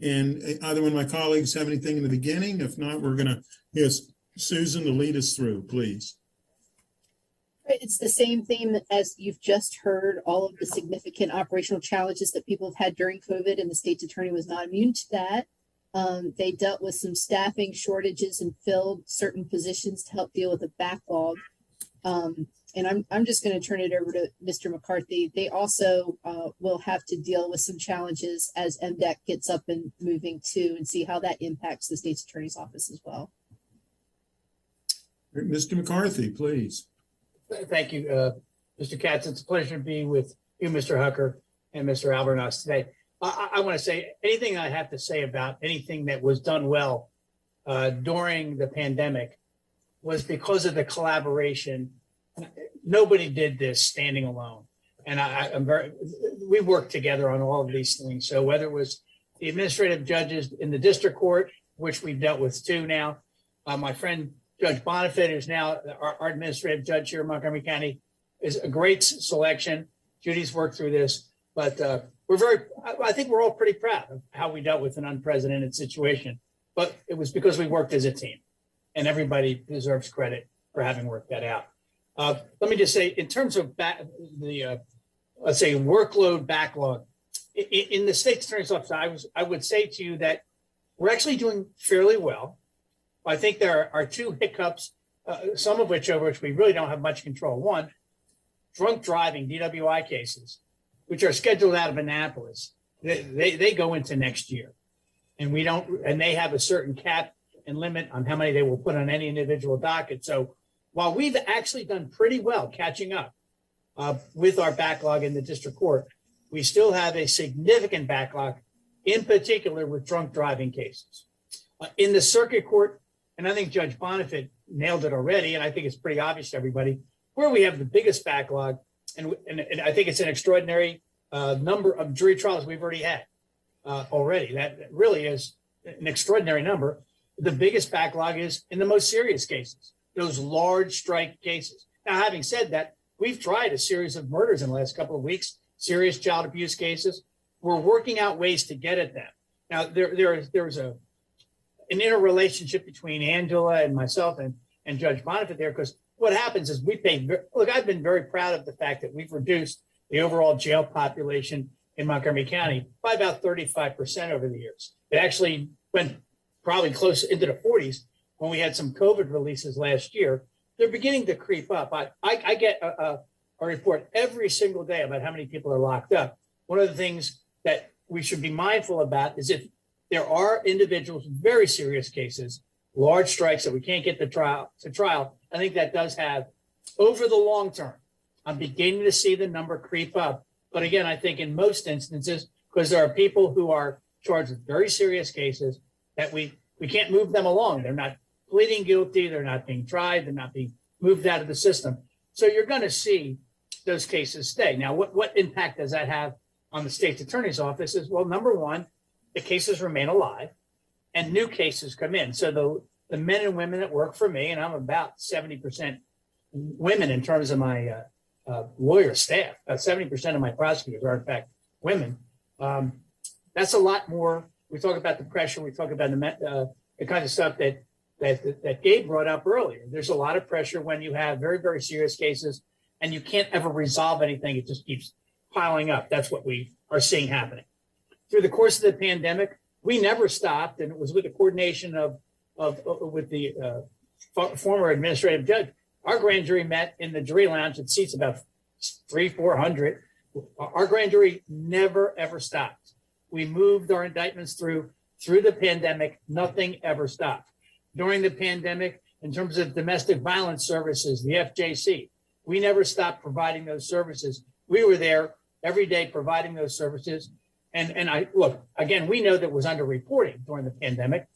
either one of my colleagues have anything in the beginning? If not, we're going to ask Susan to lead us through, please. It's the same theme as you've just heard, all of the significant operational challenges that people have had during COVID, and the state's attorney was not immune to that. They dealt with some staffing shortages and filled certain positions to help deal with the backlog. And I'm just going to turn it over to Mr. McCarthy. They also will have to deal with some challenges as MDEC gets up and moving too, and see how that impacts the state's attorney's office as well. Mr. McCarthy, please. Thank you, Mr. Katz. It's a pleasure to be with you, Mr. Hucker, and Mr. Albernas today. I want to say anything I have to say about anything that was done well during the pandemic was because of the collaboration. Nobody did this standing alone. And we worked together on all of these things. So whether it was the administrative judges in the district court, which we've dealt with two now, my friend Judge Bonifant, who's now our administrative judge here in Montgomery County, is a great selection. Judy's worked through this, but I think we're all pretty proud of how we dealt with an unprecedented situation. But it was because we worked as a team, and everybody deserves credit for having worked that out. Let me just say, in terms of let's say workload backlog, in the state's attorney's office, I would say to you that we're actually doing fairly well. I think there are two hiccups, some of which over which we really don't have much control. One, drunk driving DWI cases, which are scheduled out of Annapolis, they go into next year, and they have a certain cap and limit on how many they will put on any individual docket. So while we've actually done pretty well catching up with our backlog in the district court, we still have a significant backlog, in particular with drunk driving cases. In the circuit court, and I think Judge Bonifant nailed it already, and I think it's pretty obvious to everybody, where we have the biggest backlog, and I think it's an extraordinary number of jury trials we've already had already. That really is an extraordinary number. The biggest backlog is in the most serious cases, those large strike cases. Now, having said that, we've tried a series of murders in the last couple of weeks, serious child abuse cases. We're working out ways to get at them. Now, there's an interrelationship between Angela and myself and Judge Bonifant there, because what happens is I've been very proud of the fact that we've reduced the overall jail population in Montgomery County by about 35% over the years. It actually went probably close into the 40s when we had some COVID releases last year. They're beginning to creep up. I get a report every single day about how many people are locked up. One of the things that we should be mindful about is if there are individuals, very serious cases, large strikes that we can't get to trial, I think that does have, over the long term, I'm beginning to see the number creep up. But again, I think in most instances, because there are people who are charged with very serious cases that we can't move them along. They're not pleading guilty. They're not being tried. They're not being moved out of the system. So you're going to see those cases stay. Now, what impact does that have on the state's attorney's office? Is, well, number one, the cases remain alive and new cases come in. So the men and women that work for me, and I'm about 70% women in terms of my lawyer staff, 70% of my prosecutors are in fact women. That's a lot more. We talk about the pressure. We talk about the kind of stuff that Gabe brought up earlier. There's a lot of pressure when you have very, very serious cases and you can't ever resolve anything. It just keeps piling up. That's what we are seeing happening. Through the course of the pandemic, we never stopped, and it was with the coordination with the former administrative judge. Our grand jury met in the jury lounge that seats about 300-400. Our grand jury never, ever stopped. We moved our indictments through the pandemic. Nothing ever stopped. During the pandemic, in terms of domestic violence services, the FJC, we never stopped providing those services. We were there every day providing those services. And I look, again, we know that it was underreporting during the pandemic.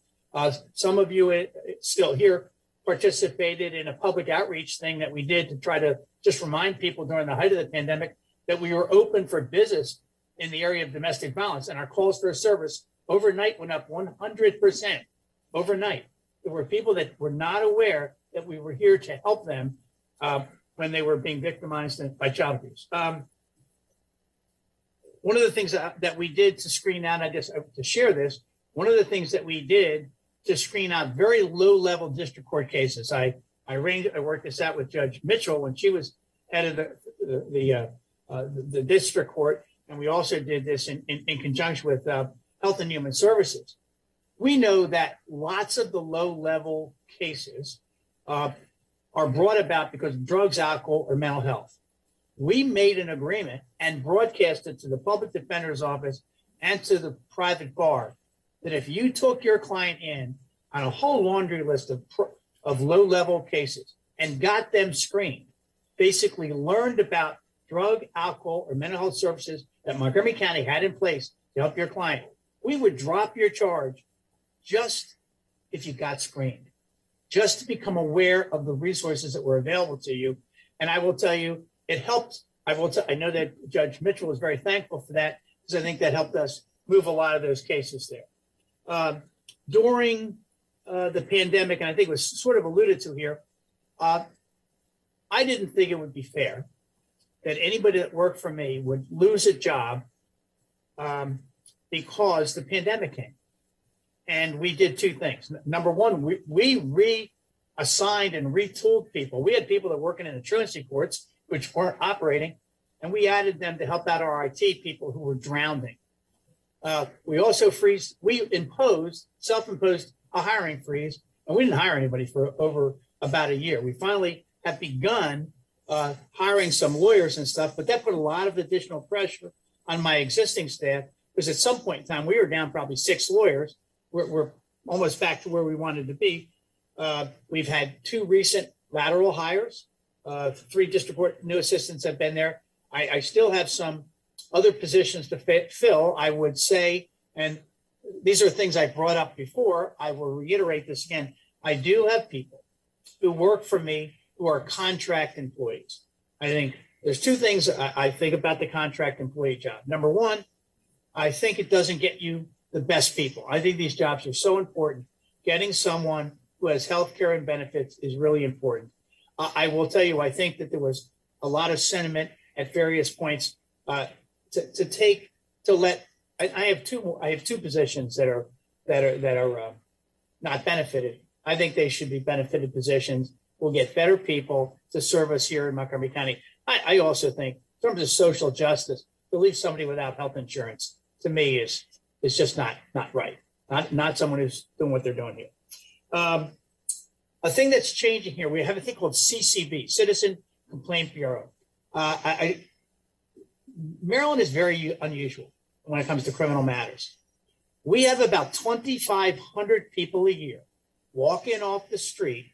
Some of you still here participated in a public outreach thing that we did to try to just remind people during the height of the pandemic that we were open for business in the area of domestic violence, and our calls for service overnight went up 100%. Overnight, there were people that were not aware that we were here to help them when they were being victimized by child abuse. One of the things that we did to screen out, I guess to share this, one of the things that we did to screen out very low-level district court cases. I worked this out with Judge Mitchell when she was head of the district court, and we also did this in conjunction with Health and Human Services. We know that lots of the low-level cases are brought about because of drugs, alcohol, or mental health. We made an agreement and broadcast it to the public defender's office and to the private bar that if you took your client in on a whole laundry list of low-level cases and got them screened, basically learned about drug, alcohol, or mental health services that Montgomery County had in place to help your client, we would drop your charge just if you got screened, just to become aware of the resources that were available to you. And I will tell you, it helped. I know that Judge Mitchell was very thankful for that because I think that helped us move a lot of those cases there. During the pandemic, and I think it was sort of alluded to here, I didn't think it would be fair that anybody that worked for me would lose a job because the pandemic came. And we did two things. Number one, we reassigned and retooled people. We had people that were working in the truancy courts, which weren't operating, and we added them to help out our IT people who were drowning. We also self-imposed a hiring freeze, and we didn't hire anybody for over about a year. We finally have begun hiring some lawyers and stuff, but that put a lot of additional pressure on my existing staff because at some point in time, we were down probably 6 lawyers. We're almost back to where we wanted to be. We've had 2 recent lateral hires. 3 district court new assistants have been there. I still have some other positions to fill, I would say, and these are things I brought up before. I will reiterate this again. I do have people who work for me who are contract employees. I think there's 2 things I think about the contract employee job. Number one, I think it doesn't get you the best people. I think these jobs are so important. Getting someone who has health care and benefits is really important. I will tell you, I think that there was a lot of sentiment at various points I have two positions that are not benefited. I think they should be benefited positions. We'll get better people to serve us here in Montgomery County. I also think in terms of social justice, to leave somebody without health insurance, to me, is just not right. Not someone who's doing what they're doing here. A thing that's changing here, we have a thing called CCB, Citizen Complaint Bureau. Maryland is very unusual when it comes to criminal matters. We have about 2,500 people a year walk in off the street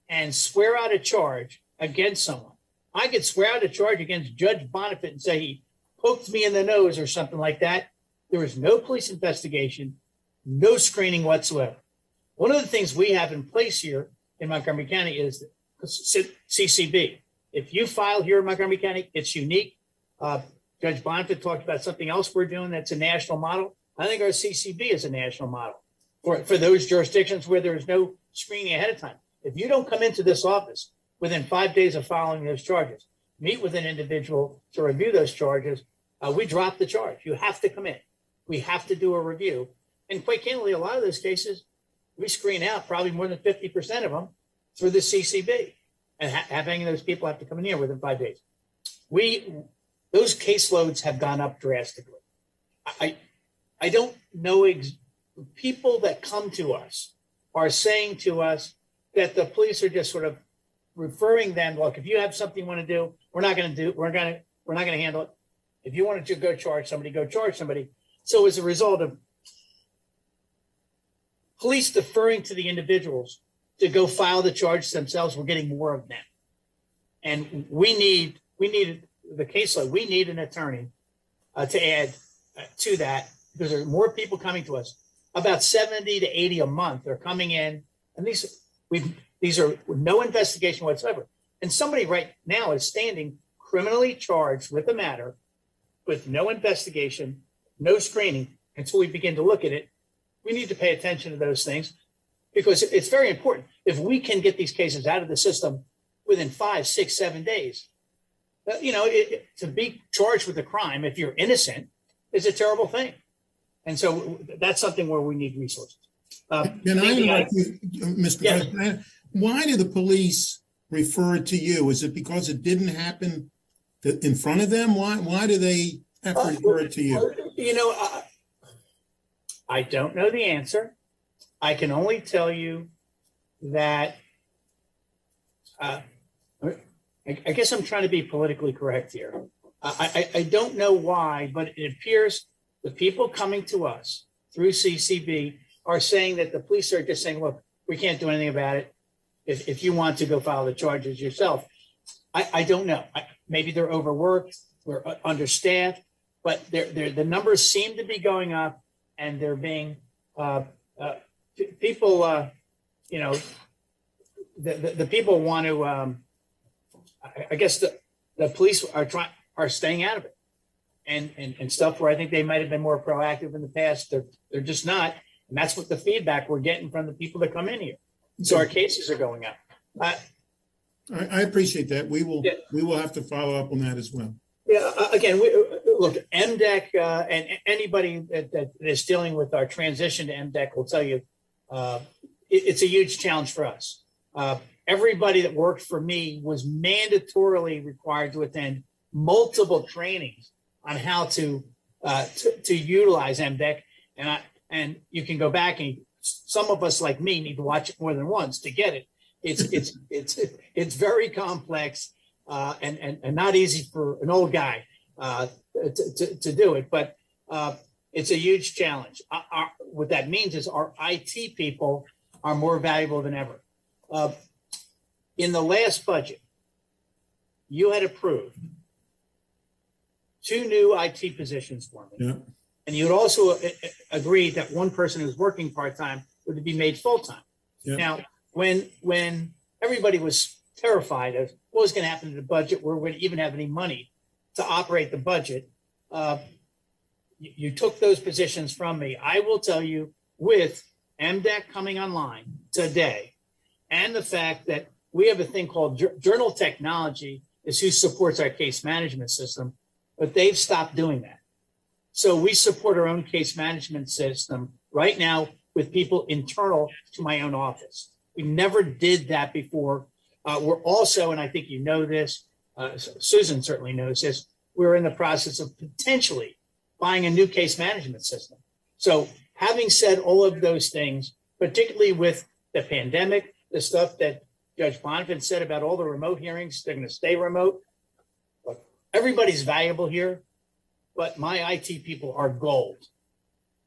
and swear out a charge against someone. I could swear out a charge against Judge Bonifant and say he poked me in the nose or something like that. There is no police investigation, no screening whatsoever. One of the things we have in place here in Montgomery County is CCB. If you file here in Montgomery County, it's unique. Judge Bonifant talked about something else we're doing that's a national model. I think our CCB is a national model for those jurisdictions where there's no screening ahead of time. If you don't come into this office within 5 days of filing those charges, meet with an individual to review those charges, we drop the charge. You have to come in. We have to do a review. And quite candidly, a lot of those cases, we screen out probably more than 50% of them through the CCB. And having those people have to come in here within 5 days. Those caseloads have gone up drastically. I don't know, people that come to us are saying to us that the police are just sort of referring them, look, if you have something you want to do, we're not going to handle it. If you wanted to go charge somebody. So as a result of police deferring to the individuals to go file the charges themselves, we're getting more of them. And we need the caseload. We need an attorney to add to that, because there are more people coming to us. About 70 to 80 a month are coming in, and these are no investigation whatsoever. And somebody right now is standing criminally charged with a matter with no investigation, no screening until we begin to look at it. We need to pay attention to those things because it's very important. If we can get these cases out of the system within 5, 6, 7 days, to be charged with a crime, if you're innocent, is a terrible thing. And so that's something where we need resources. Can I interrupt you, Mr. President? Why do the police refer to you? Is it because it didn't happen in front of them? Why do they have to refer to you? I don't know the answer. I can only tell you that I guess I'm trying to be politically correct here. I don't know why, but it appears the people coming to us through CCB are saying that the police are just saying, look, we can't do anything about it. If you want to go file the charges yourself. I don't know. Maybe they're overworked, we're understaffed, but the numbers seem to be going up, and they're being people. The people want to. I guess the police are staying out of it, and stuff where I think they might have been more proactive in the past. They're just not, and that's what the feedback we're getting from the people that come in here. So our cases are going up. I appreciate that. We will have to follow up on that as well. Yeah. Again, look, MDEC and anybody that is dealing with our transition to MDEC will tell you it's a huge challenge for us. Everybody that worked for me was mandatorily required to attend multiple trainings on how to utilize MDEC, and you can go back, and some of us like me need to watch it more than once to get it. It's very complex and not easy for an old guy to do it, but it's a huge challenge. What that means is our IT people are more valuable than ever. In the last budget, you had approved 2 new IT positions for me. Yeah. And you had also agreed that one person who's working part-time would be made full-time. Yeah. Now, when everybody was terrified of what was going to happen to the budget, where we didn't even have any money to operate the budget, you took those positions from me. I will tell you, with MDEC coming online today, and the fact that we have a thing called Journal Technology is who supports our case management system, but they've stopped doing that. So we support our own case management system right now with people internal to my own office. We never did that before. We're also, and I think you know this, Susan certainly knows this, we're in the process of potentially buying a new case management system. So having said all of those things, particularly with the pandemic, the stuff that Judge Bonvin said about all the remote hearings, they're going to stay remote. Look, everybody's valuable here, but my IT people are gold.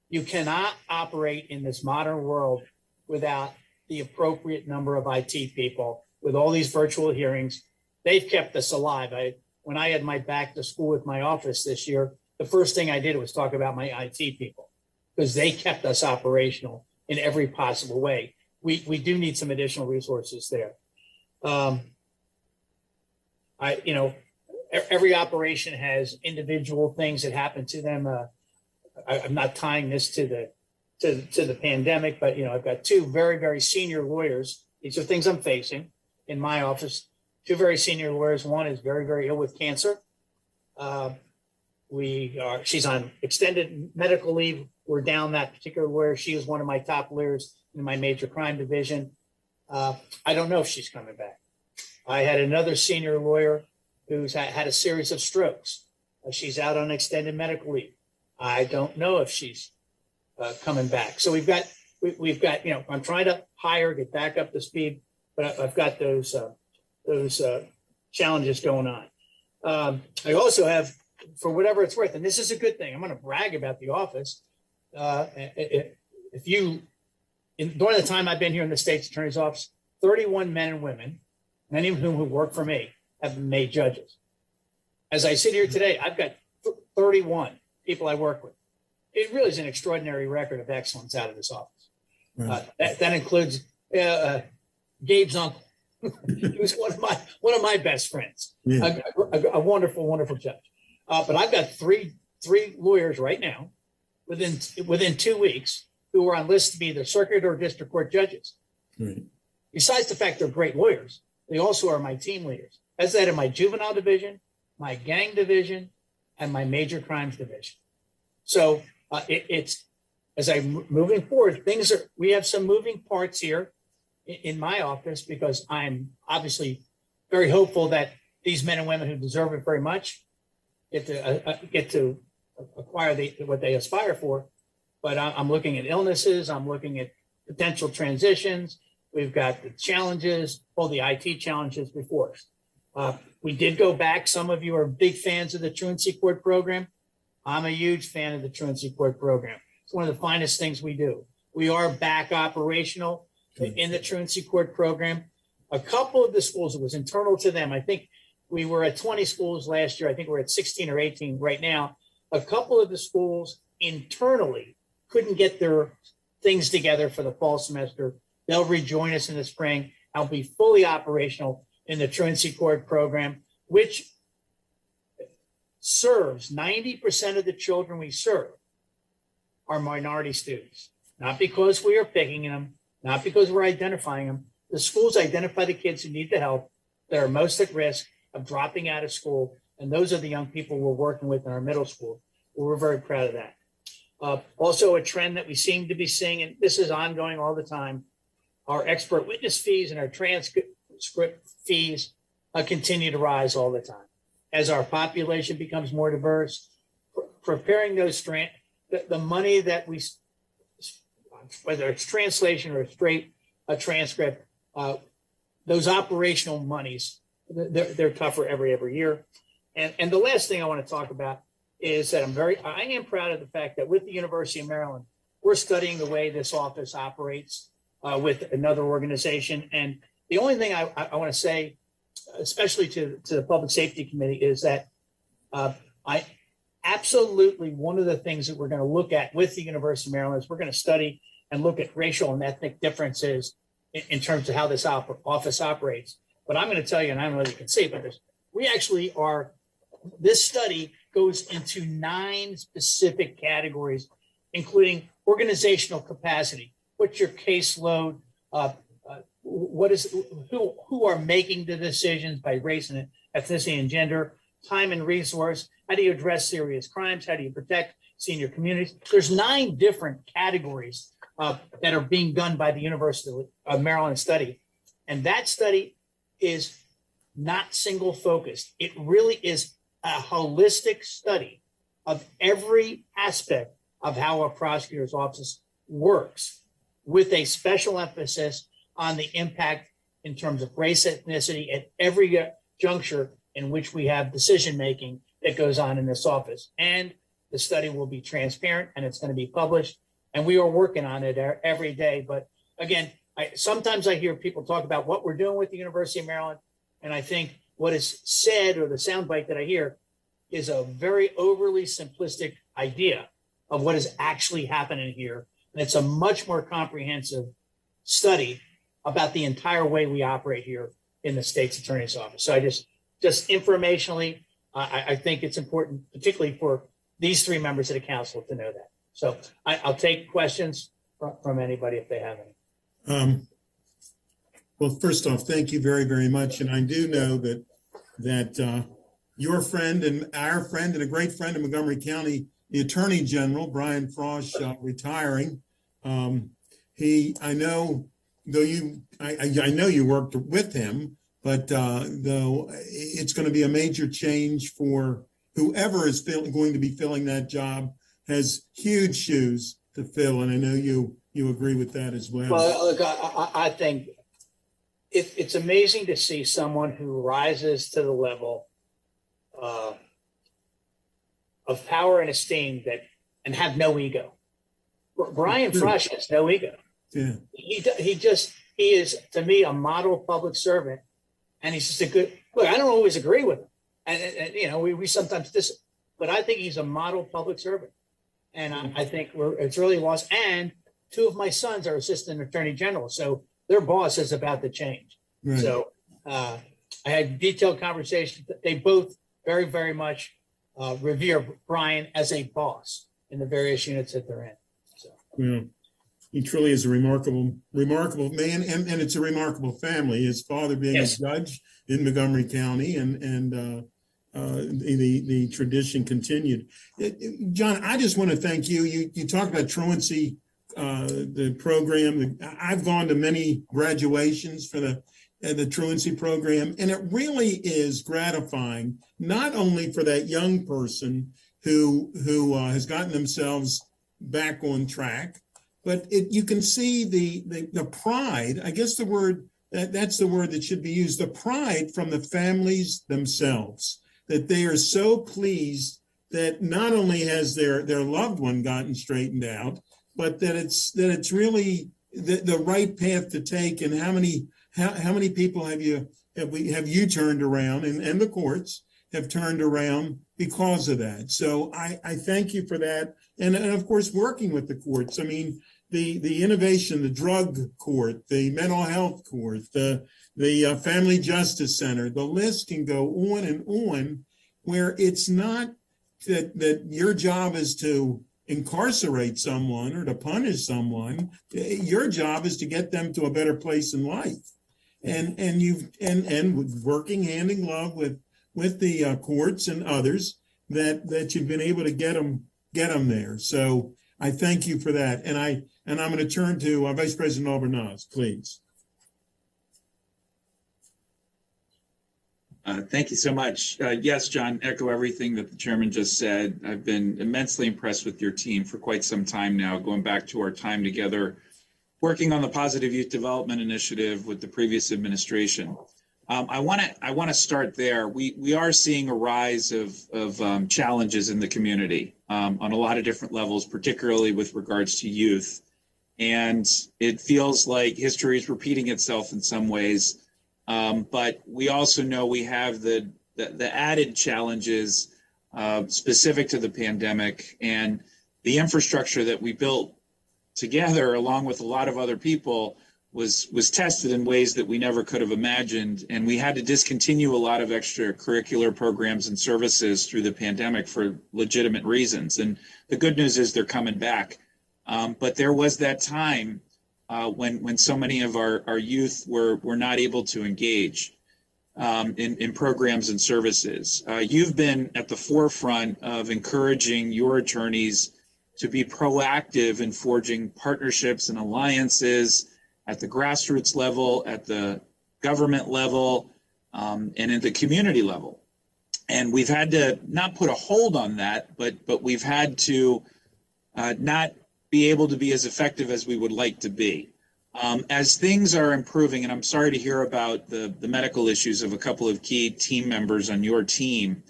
You cannot operate in this modern world without the appropriate number of IT people. With all these virtual hearings, they've kept us alive. When I had my back to school with my office this year, the first thing I did was talk about my IT people because they kept us operational in every possible way. We do need some additional resources there. Every operation has individual things that happen to them. I'm not tying this to the pandemic, but I've got two very, very senior lawyers. These are things I'm facing in my office. Two very senior lawyers. One is very, very ill with cancer. She's on extended medical leave. We're down that particular lawyer. She is one of my top lawyers in my major crime division. I don't know if she's coming back. I had another senior lawyer who's had a series of strokes. She's out on extended medical leave. I don't know if she's coming back. So we've got, I'm trying to hire, get back up to speed, but I've got those challenges going on. I also have, for whatever it's worth, and this is a good thing, I'm going to brag about the office. During the time I've been here in the State's Attorney's Office, 31 men and women, many of whom who work for me, have been made judges. As I sit here today, I've got 31 people I work with. It really is an extraordinary record of excellence out of this office. Right. That includes Gabe's uncle, who's one of my best friends, yeah. a wonderful, wonderful judge. But I've got three lawyers right now within 2 weeks who are on lists to be either circuit or district court judges. Right. Besides the fact they're great lawyers, they also are my team leaders. As that in my juvenile division, my gang division, and my major crimes division. So it's as I'm moving forward, we have some moving parts here in my office because I'm obviously very hopeful that these men and women who deserve it very much get to acquire what they aspire for. But I'm looking at illnesses. I'm looking at potential transitions. We've got the challenges, all the IT challenges before us. We did go back. Some of you are big fans of the truancy court program. I'm a huge fan of the truancy court program. It's one of the finest things we do. We are back operational in the truancy court program. A couple of the schools, it was internal to them. I think we were at 20 schools last year. I think we're at 16 or 18 right now. A couple of the schools internally couldn't get their things together for the fall semester. They'll rejoin us in the spring. I'll be fully operational in the truancy court program, which serves 90% of the children we serve are minority students. Not because we are picking them, not because we're identifying them. The schools identify the kids who need the help that are most at risk of dropping out of school. And those are the young people we're working with in our middle school. We're very proud of that. Also a trend that we seem to be seeing, and this is ongoing all the time, our expert witness fees and our transcript fees continue to rise all the time. As our population becomes more diverse, preparing those the money that we, whether it's translation or straight a transcript, those operational monies, they're tougher every year. And the last thing I want to talk about is that I am proud of the fact that with the University of Maryland, we're studying the way this office operates with another organization. And the only thing I want to say, especially to the Public Safety Committee, is that I absolutely, one of the things that we're going to look at with the University of Maryland is we're going to study and look at racial and ethnic differences in terms of how this office operates. But I'm going to tell you, and I don't know if you can see, but this study goes into 9 specific categories, including organizational capacity. What's your caseload? Who are making the decisions by race and ethnicity and gender? Time and resource. How do you address serious crimes? How do you protect senior communities? There's 9 different categories that are being done by the University of Maryland study. And that study is not single focused. It really is a holistic study of every aspect of how a prosecutor's office works, with a special emphasis on the impact in terms of race, ethnicity at every juncture in which we have decision making that goes on in this office. And the study will be transparent and it's going to be published. And we are working on it every day. But again, sometimes I hear people talk about what we're doing with the University of Maryland. And I think what is said, or the soundbite that I hear, is a very overly simplistic idea of what is actually happening here. And it's a much more comprehensive study about the entire way we operate here in the state's attorney's office. So I just informationally, I think it's important, particularly for these three members of the council, to know that. So I'll take questions from anybody if they have any. Well, first off, thank you very, very much. And I do know that your friend and our friend and a great friend in Montgomery County, the Attorney General, Brian Frosch, retiring. I know you worked with him, but though it's going to be a major change for whoever is going to be filling that job, has huge shoes to fill. And I know you agree with that as well. Well, look, I think it's amazing to see someone who rises to the level of power and esteem and have no ego. Brian Frosch has no ego. Yeah. He is, to me, a model public servant, and he's just a good, look, I don't always agree with him. And we sometimes disagree, but I think he's a model public servant. And I think it's really was. And two of my sons are assistant attorney general, so their boss is about to change. Right. So I had detailed conversations. They both very, very much revere Brian as a boss in the various units that they're in. So. Yeah. He truly is a remarkable man, and it's a remarkable family. His father being yes. a judge in Montgomery County, and the tradition continued. John, I just want to thank you. You talked about truancy, the program. I've gone to many graduations for the truancy program, and it really is gratifying, not only for that young person who has gotten themselves back on track, but you can see the pride. I guess that's the word that should be used. The pride from the families themselves, that they are so pleased that not only has their loved one gotten straightened out, but that it's really the right path to take. And how many people have you turned around, and the courts have turned around because of that. So I thank you for that, and of course working with the courts. I mean, the innovation, the drug court, the mental health court, the family justice center, the list can go on and on, where it's not that your job is to incarcerate someone or to punish someone. Your job is to get them to a better place in life. And working hand in glove with the courts and others that you've been able to get them there. So I thank you for that. And I'm going to turn to Vice President Albernaz, please. Thank you so much. Yes, John, echo everything that the chairman just said. I've been immensely impressed with your team for quite some time now, going back to our time together, working on the Positive Youth Development Initiative with the previous administration. I want to start there. We are seeing a rise of challenges in the community on a lot of different levels, particularly with regards to youth. And it feels like history is repeating itself in some ways. But we also know we have the added challenges specific to the pandemic, and the infrastructure that we built together, along with a lot of other people, was tested in ways that we never could have imagined. And we had to discontinue a lot of extracurricular programs and services through the pandemic for legitimate reasons. And the good news is they're coming back. But there was that time when so many of our youth were not able to engage in programs and services. You've been at the forefront of encouraging your attorneys to be proactive in forging partnerships and alliances at the grassroots level, at the government level, and at the community level. And we've had to not put a hold on that, but we've had to not be able to be as effective as we would like to be. As things are improving, and I'm sorry to hear about the medical issues of a couple of key team members on your team,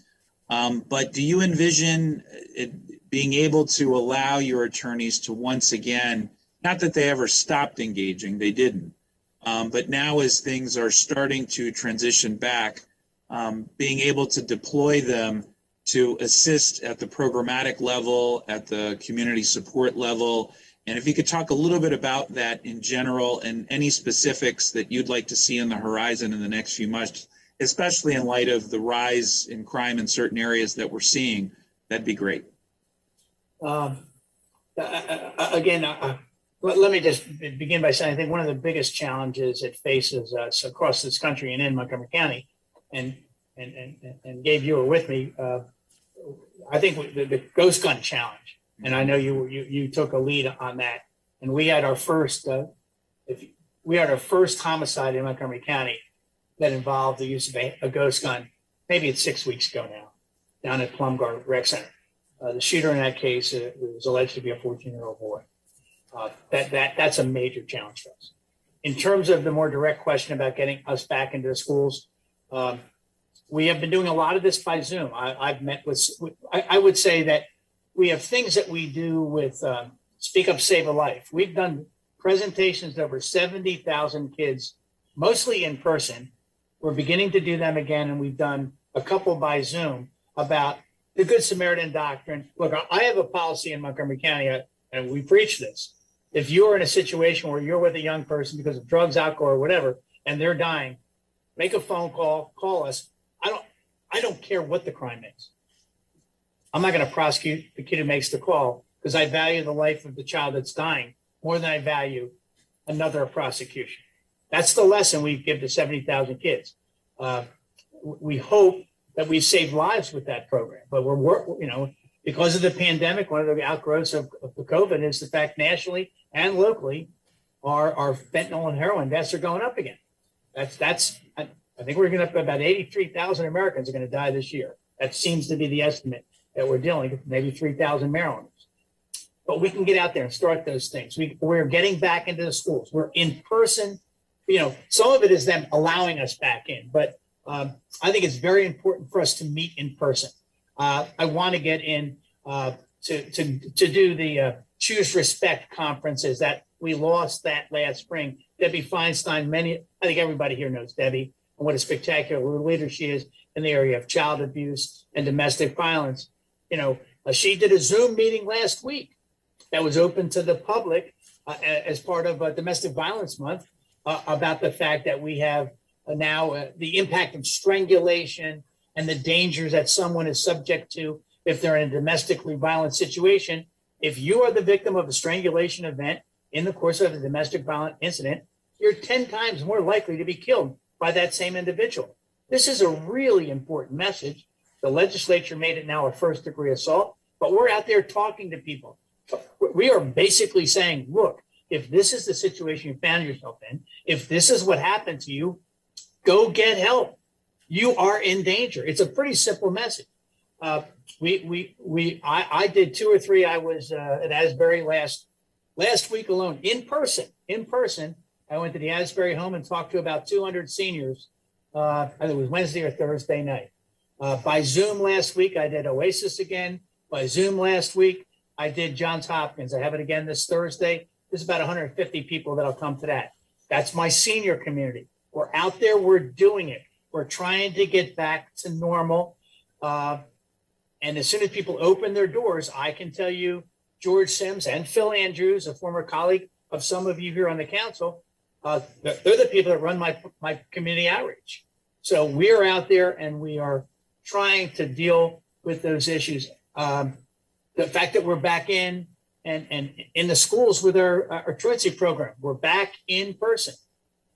but do you envision it being able to allow your attorneys to once again, not that they ever stopped engaging, they didn't, but now as things are starting to transition back, being able to deploy them to assist at the programmatic level, at the community support level? And if you could talk a little bit about that in general and any specifics that you'd like to see on the horizon in the next few months, especially in light of the rise in crime in certain areas that we're seeing, that'd be great. Again, let me just begin by saying I think one of the biggest challenges it faces us across this country and in Montgomery County, and Gabe, you were with me. I think the ghost gun challenge, and I know you took a lead on that, and we had our first homicide in Montgomery County that involved the use of a ghost gun. Maybe it's 6 weeks ago now, down at Plum Garden Rec Center. The shooter in that case was alleged to be a 14-year-old boy. That's a major challenge for us. In terms of the more direct question about getting us back into the schools, we have been doing a lot of this by Zoom. I've met with, I would say that we have things that we do with Speak Up, Save a Life. We've done presentations to over 70,000 kids, mostly in person. We're beginning to do them again, and we've done a couple by Zoom about the Good Samaritan doctrine. Look, I have a policy in Montgomery County, and we preach this. If you're in a situation where you're with a young person because of drugs, alcohol, or whatever, and they're dying, make a phone call, call us. I don't care what the crime is. I'm not going to prosecute the kid who makes the call because I value the life of the child that's dying more than I value another prosecution. That's the lesson we give to 70,000 kids. We hope that we've saved lives with that program, but because of the pandemic, one of the outgrowths of the COVID is the fact nationally and locally, our fentanyl and heroin deaths are going up again. I think we're going to about 83,000 Americans are going to die this year. That seems to be the estimate that we're dealing with, maybe 3,000 Marylanders. But we can get out there and start those things. We're getting back into the schools. We're in person. Some of it is them allowing us back in, but I think it's very important for us to meet in person. I want to get in to do the Choose Respect conferences that we lost that last spring. Debbie Feinstein, I think everybody here knows Debbie and what a spectacular leader she is in the area of child abuse and domestic violence. She did a Zoom meeting last week that was open to the public as part of Domestic Violence Month about the fact that we have now the impact of strangulation and the dangers that someone is subject to if they're in a domestically violent situation. If you are the victim of a strangulation event in the course of a domestic violent incident, you're 10 times more likely to be killed by that same individual. This is a really important message. The legislature made it now a first-degree assault, but we're out there talking to people. We are basically saying, look, if this is the situation you found yourself in, if this is what happened to you, go get help. You are in danger. It's a pretty simple message. I did 2 or 3. I was at Asbury last week alone, in person. I went to the Asbury home and talked to about 200 seniors. I think it was Wednesday or Thursday night. By Zoom last week, I did Oasis again. By Zoom last week, I did Johns Hopkins. I have it again this Thursday. There's about 150 people that'll come to that. That's my senior community. We're out there. We're doing it. We're trying to get back to normal. And as soon as people open their doors, I can tell you, George Sims and Phil Andrews, a former colleague of some of you here on the council, they're the people that run my community outreach. So we're out there and we are trying to deal with those issues. The fact that we're back in and in the schools with our truancy program, we're back in person.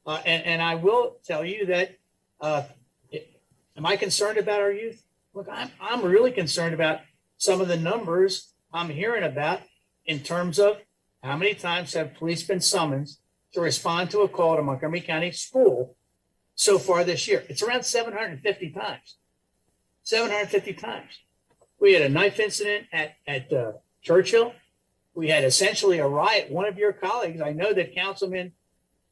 And I will tell you that, am I concerned about our youth? Look, I'm really concerned about some of the numbers I'm hearing about in terms of how many times have police been summoned to respond to a call to Montgomery County School so far this year. It's around 750 times. 750 times. We had a knife incident at Churchill. We had essentially a riot. One of your colleagues, I know that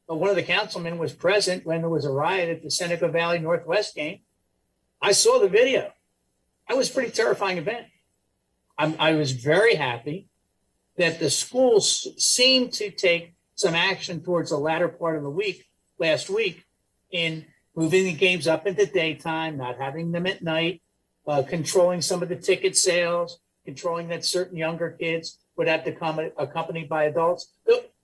one of the councilmen was present when there was a riot at the Seneca Valley Northwest game. I saw the video. That was a pretty terrifying event. I was very happy that the schools seemed to take some action towards the latter part of the week, last week, in moving the games up into daytime, not having them at night, controlling some of the ticket sales, controlling that certain younger kids would have to come accompanied by adults.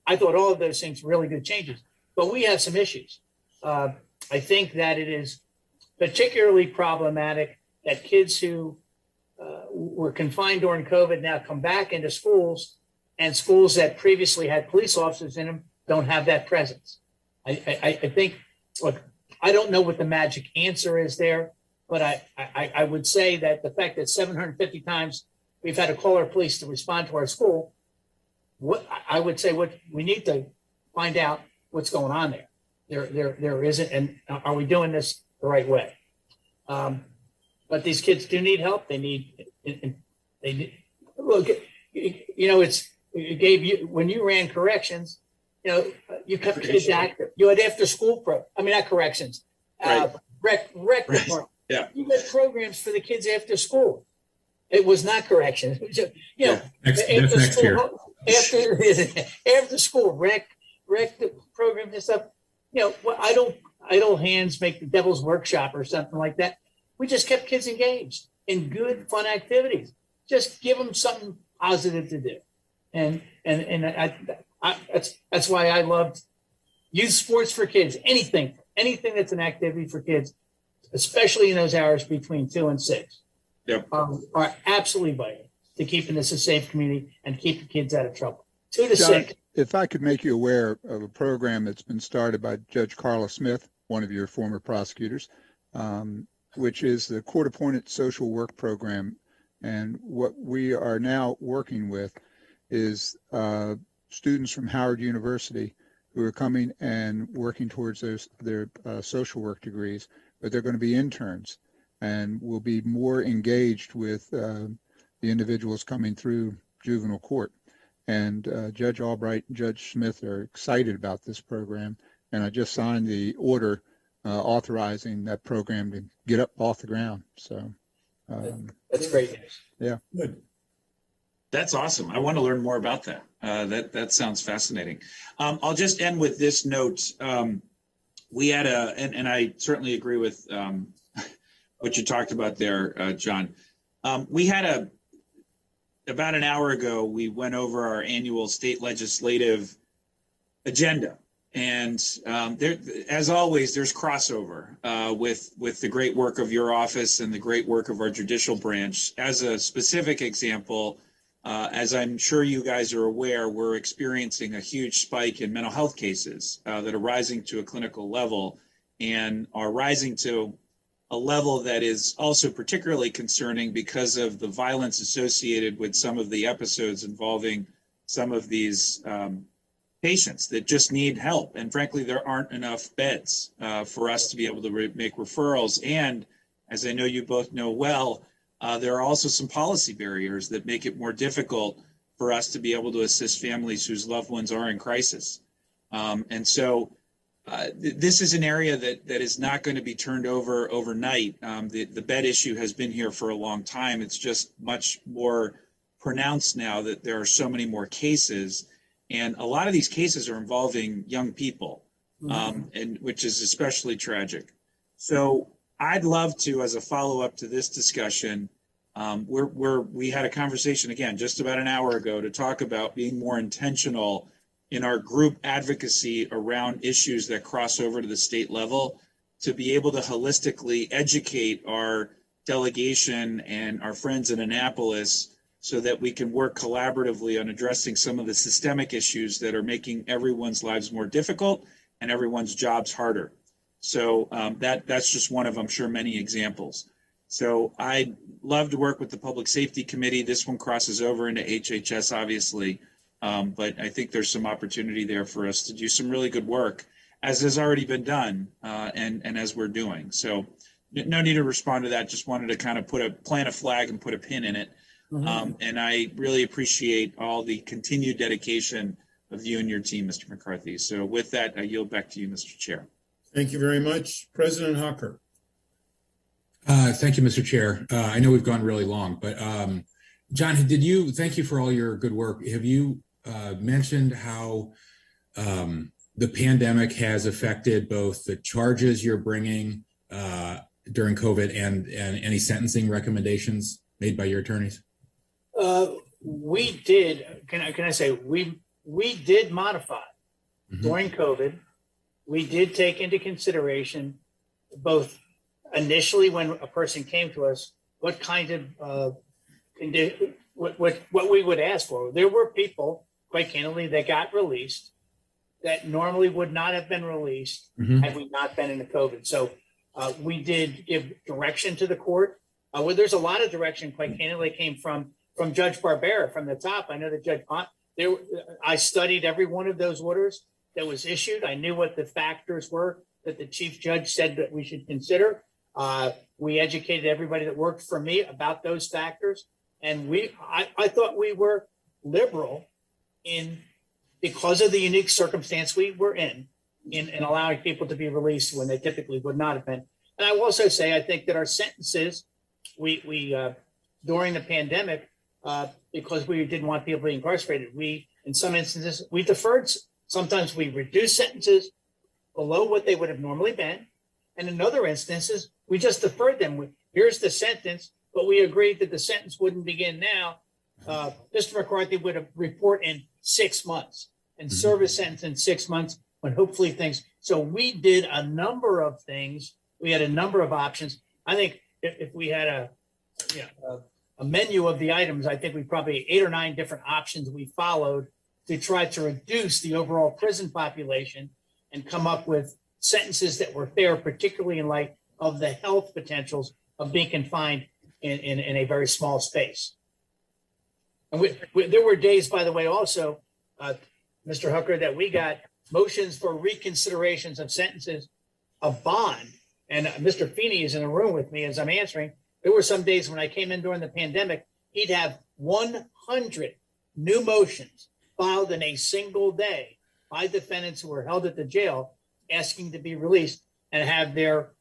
I thought all of those things were really good changes, but we have some issues. I think that it is particularly problematic that kids who were confined during COVID now come back into schools, and schools that previously had police officers in them don't have that presence. I think, look, I don't know what the magic answer is there, but I would say that the fact that 750 times we've had to call our police to respond to our school, what we need to find out what's going on there. There isn't, and are we doing this the right way? But these kids do need help. They need look, it gave you, when you ran corrections, you kept kids active. You had after school not corrections, Right. rec Right. department. Yeah. You had programs for the kids after school. It was not corrections. It was just, Next year. After school, rec programs and stuff. Idle hands make the devil's workshop or something like that. We just kept kids engaged in good, fun activities. Just give them something positive to do. And that's why I loved youth sports for kids. Anything that's an activity for kids, especially in those hours between 2 and 6, Yep. are absolutely vital to keeping this a safe community and keeping kids out of trouble. 2 to John, 6. if I could make you aware of a program that's been started by Judge Carla Smith, one of your former prosecutors, which is the court-appointed social work program. And what we are now working with is students from Howard University who are coming and working towards their social work degrees, but they're going to be interns and will be more engaged with the individuals coming through juvenile court. And Judge Albright and Judge Smith are excited about this program. And I just signed the order authorizing that program to get up off the ground. So That's great news. Yeah. Good. That's awesome. I want to learn more about that. That sounds fascinating. I'll just end with this note. We had and I certainly agree with what you talked about there, John. We had about an hour ago, we went over our annual state legislative agenda. And there, as always, there's crossover with the great work of your office and the great work of our judicial branch. As a specific example, as I'm sure you guys are aware, we're experiencing a huge spike in mental health cases that are rising to a clinical level and are rising to a level that is also particularly concerning because of the violence associated with some of the episodes involving some of these patients that just need help. And frankly, there aren't enough beds for us to be able to make referrals. And as I know you both know well, there are also some policy barriers that make it more difficult for us to be able to assist families whose loved ones are in crisis. And so this is an area that is not going to be turned over overnight. The bed issue has been here for a long time. It's just much more pronounced now that there are so many more cases. And a lot of these cases are involving young people, and which is especially tragic. So I'd love to, as a follow-up to this discussion, we had a conversation again just about an hour ago to talk about being more intentional in our group advocacy around issues that cross over to the state level, to be able to holistically educate our delegation and our friends in Annapolis so that we can work collaboratively on addressing some of the systemic issues that are making everyone's lives more difficult and everyone's jobs harder. So that's just one of, I'm sure, many examples. So I'd love to work with the Public Safety Committee. This one crosses over into HHS, obviously, but I think there's some opportunity there for us to do some really good work, as has already been done and as we're doing. So No need to respond to that. Just wanted to kind of plant a flag and put a pin in it. And I really appreciate all the continued dedication of you and your team, Mr. McCarthy. So with that, I yield back to you, Mr. Chair. Thank you very much. President Hucker. Thank you, Mr. Chair. I know we've gone really long, but John, thank you for all your good work. Have you mentioned how the pandemic has affected both the charges you're bringing during COVID and any sentencing recommendations made by your attorneys? We did. Can I say we did modify during COVID. We did take into consideration both initially when a person came to us, what kind of what we would ask for. There were people, quite candidly, that got released that normally would not have been released had we not been in the COVID. So we did give direction to the court. Well, there's a lot of direction, quite candidly, came from Judge Barbera from the top. I know that Judge Pont, I studied every one of those orders that was issued. I knew what the factors were that the chief judge said that we should consider. We educated everybody that worked for me about those factors. And I thought we were liberal because of the unique circumstance we were in allowing people to be released when they typically would not have been. And I will also say, I think that our sentences, we during the pandemic, because we didn't want people to be incarcerated, in some instances, we deferred. Sometimes we reduced sentences below what they would have normally been. And in other instances, we just deferred them. Here's the sentence, but we agreed that the sentence wouldn't begin now. Mr. McCarthy would have report in 6 months and serve a sentence in 6 months when hopefully things. So we did a number of things. We had a number of options. I think if we had a menu of the items, I think we probably 8 or 9 different options we followed to try to reduce the overall prison population and come up with sentences that were fair, particularly in light of the health potentials of being confined in a very small space. And there were days, by the way, also, Mr. Hooker, that we got motions for reconsiderations of sentences of bond. And Mr. Feeney is in the room with me as I'm answering. There were some days when I came in during the pandemic, he'd have 100 new motions filed in a single day by defendants who were held at the jail asking to be released and have their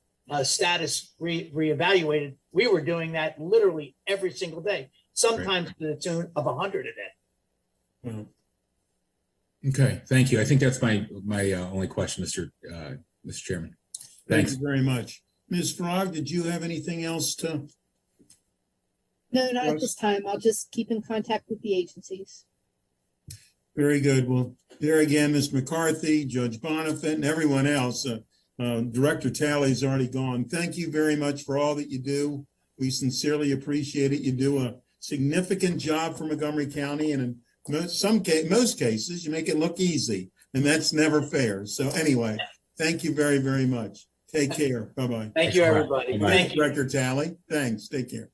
status reevaluated. We were doing that literally every single day, sometimes to the tune of 100 a day. Well, Okay, thank you. I think that's my only question, Mr. Chairman. thank Thanks. you very much. Ms. Frog, did you have anything else to? No, not at this time. I'll just keep in contact with the agencies. Very good. Well, there again, Ms. McCarthy, Judge Bonifant, and everyone else. Director Talley's already gone. Thank you very much for all that you do. We sincerely appreciate it. You do a significant job for Montgomery County, and in most cases, you make it look easy, and that's never fair. So anyway, thank you very, very much. Take care. Bye-bye. Thank you, everybody. Bye-bye. Thank you. Director Talley, thanks. Take care.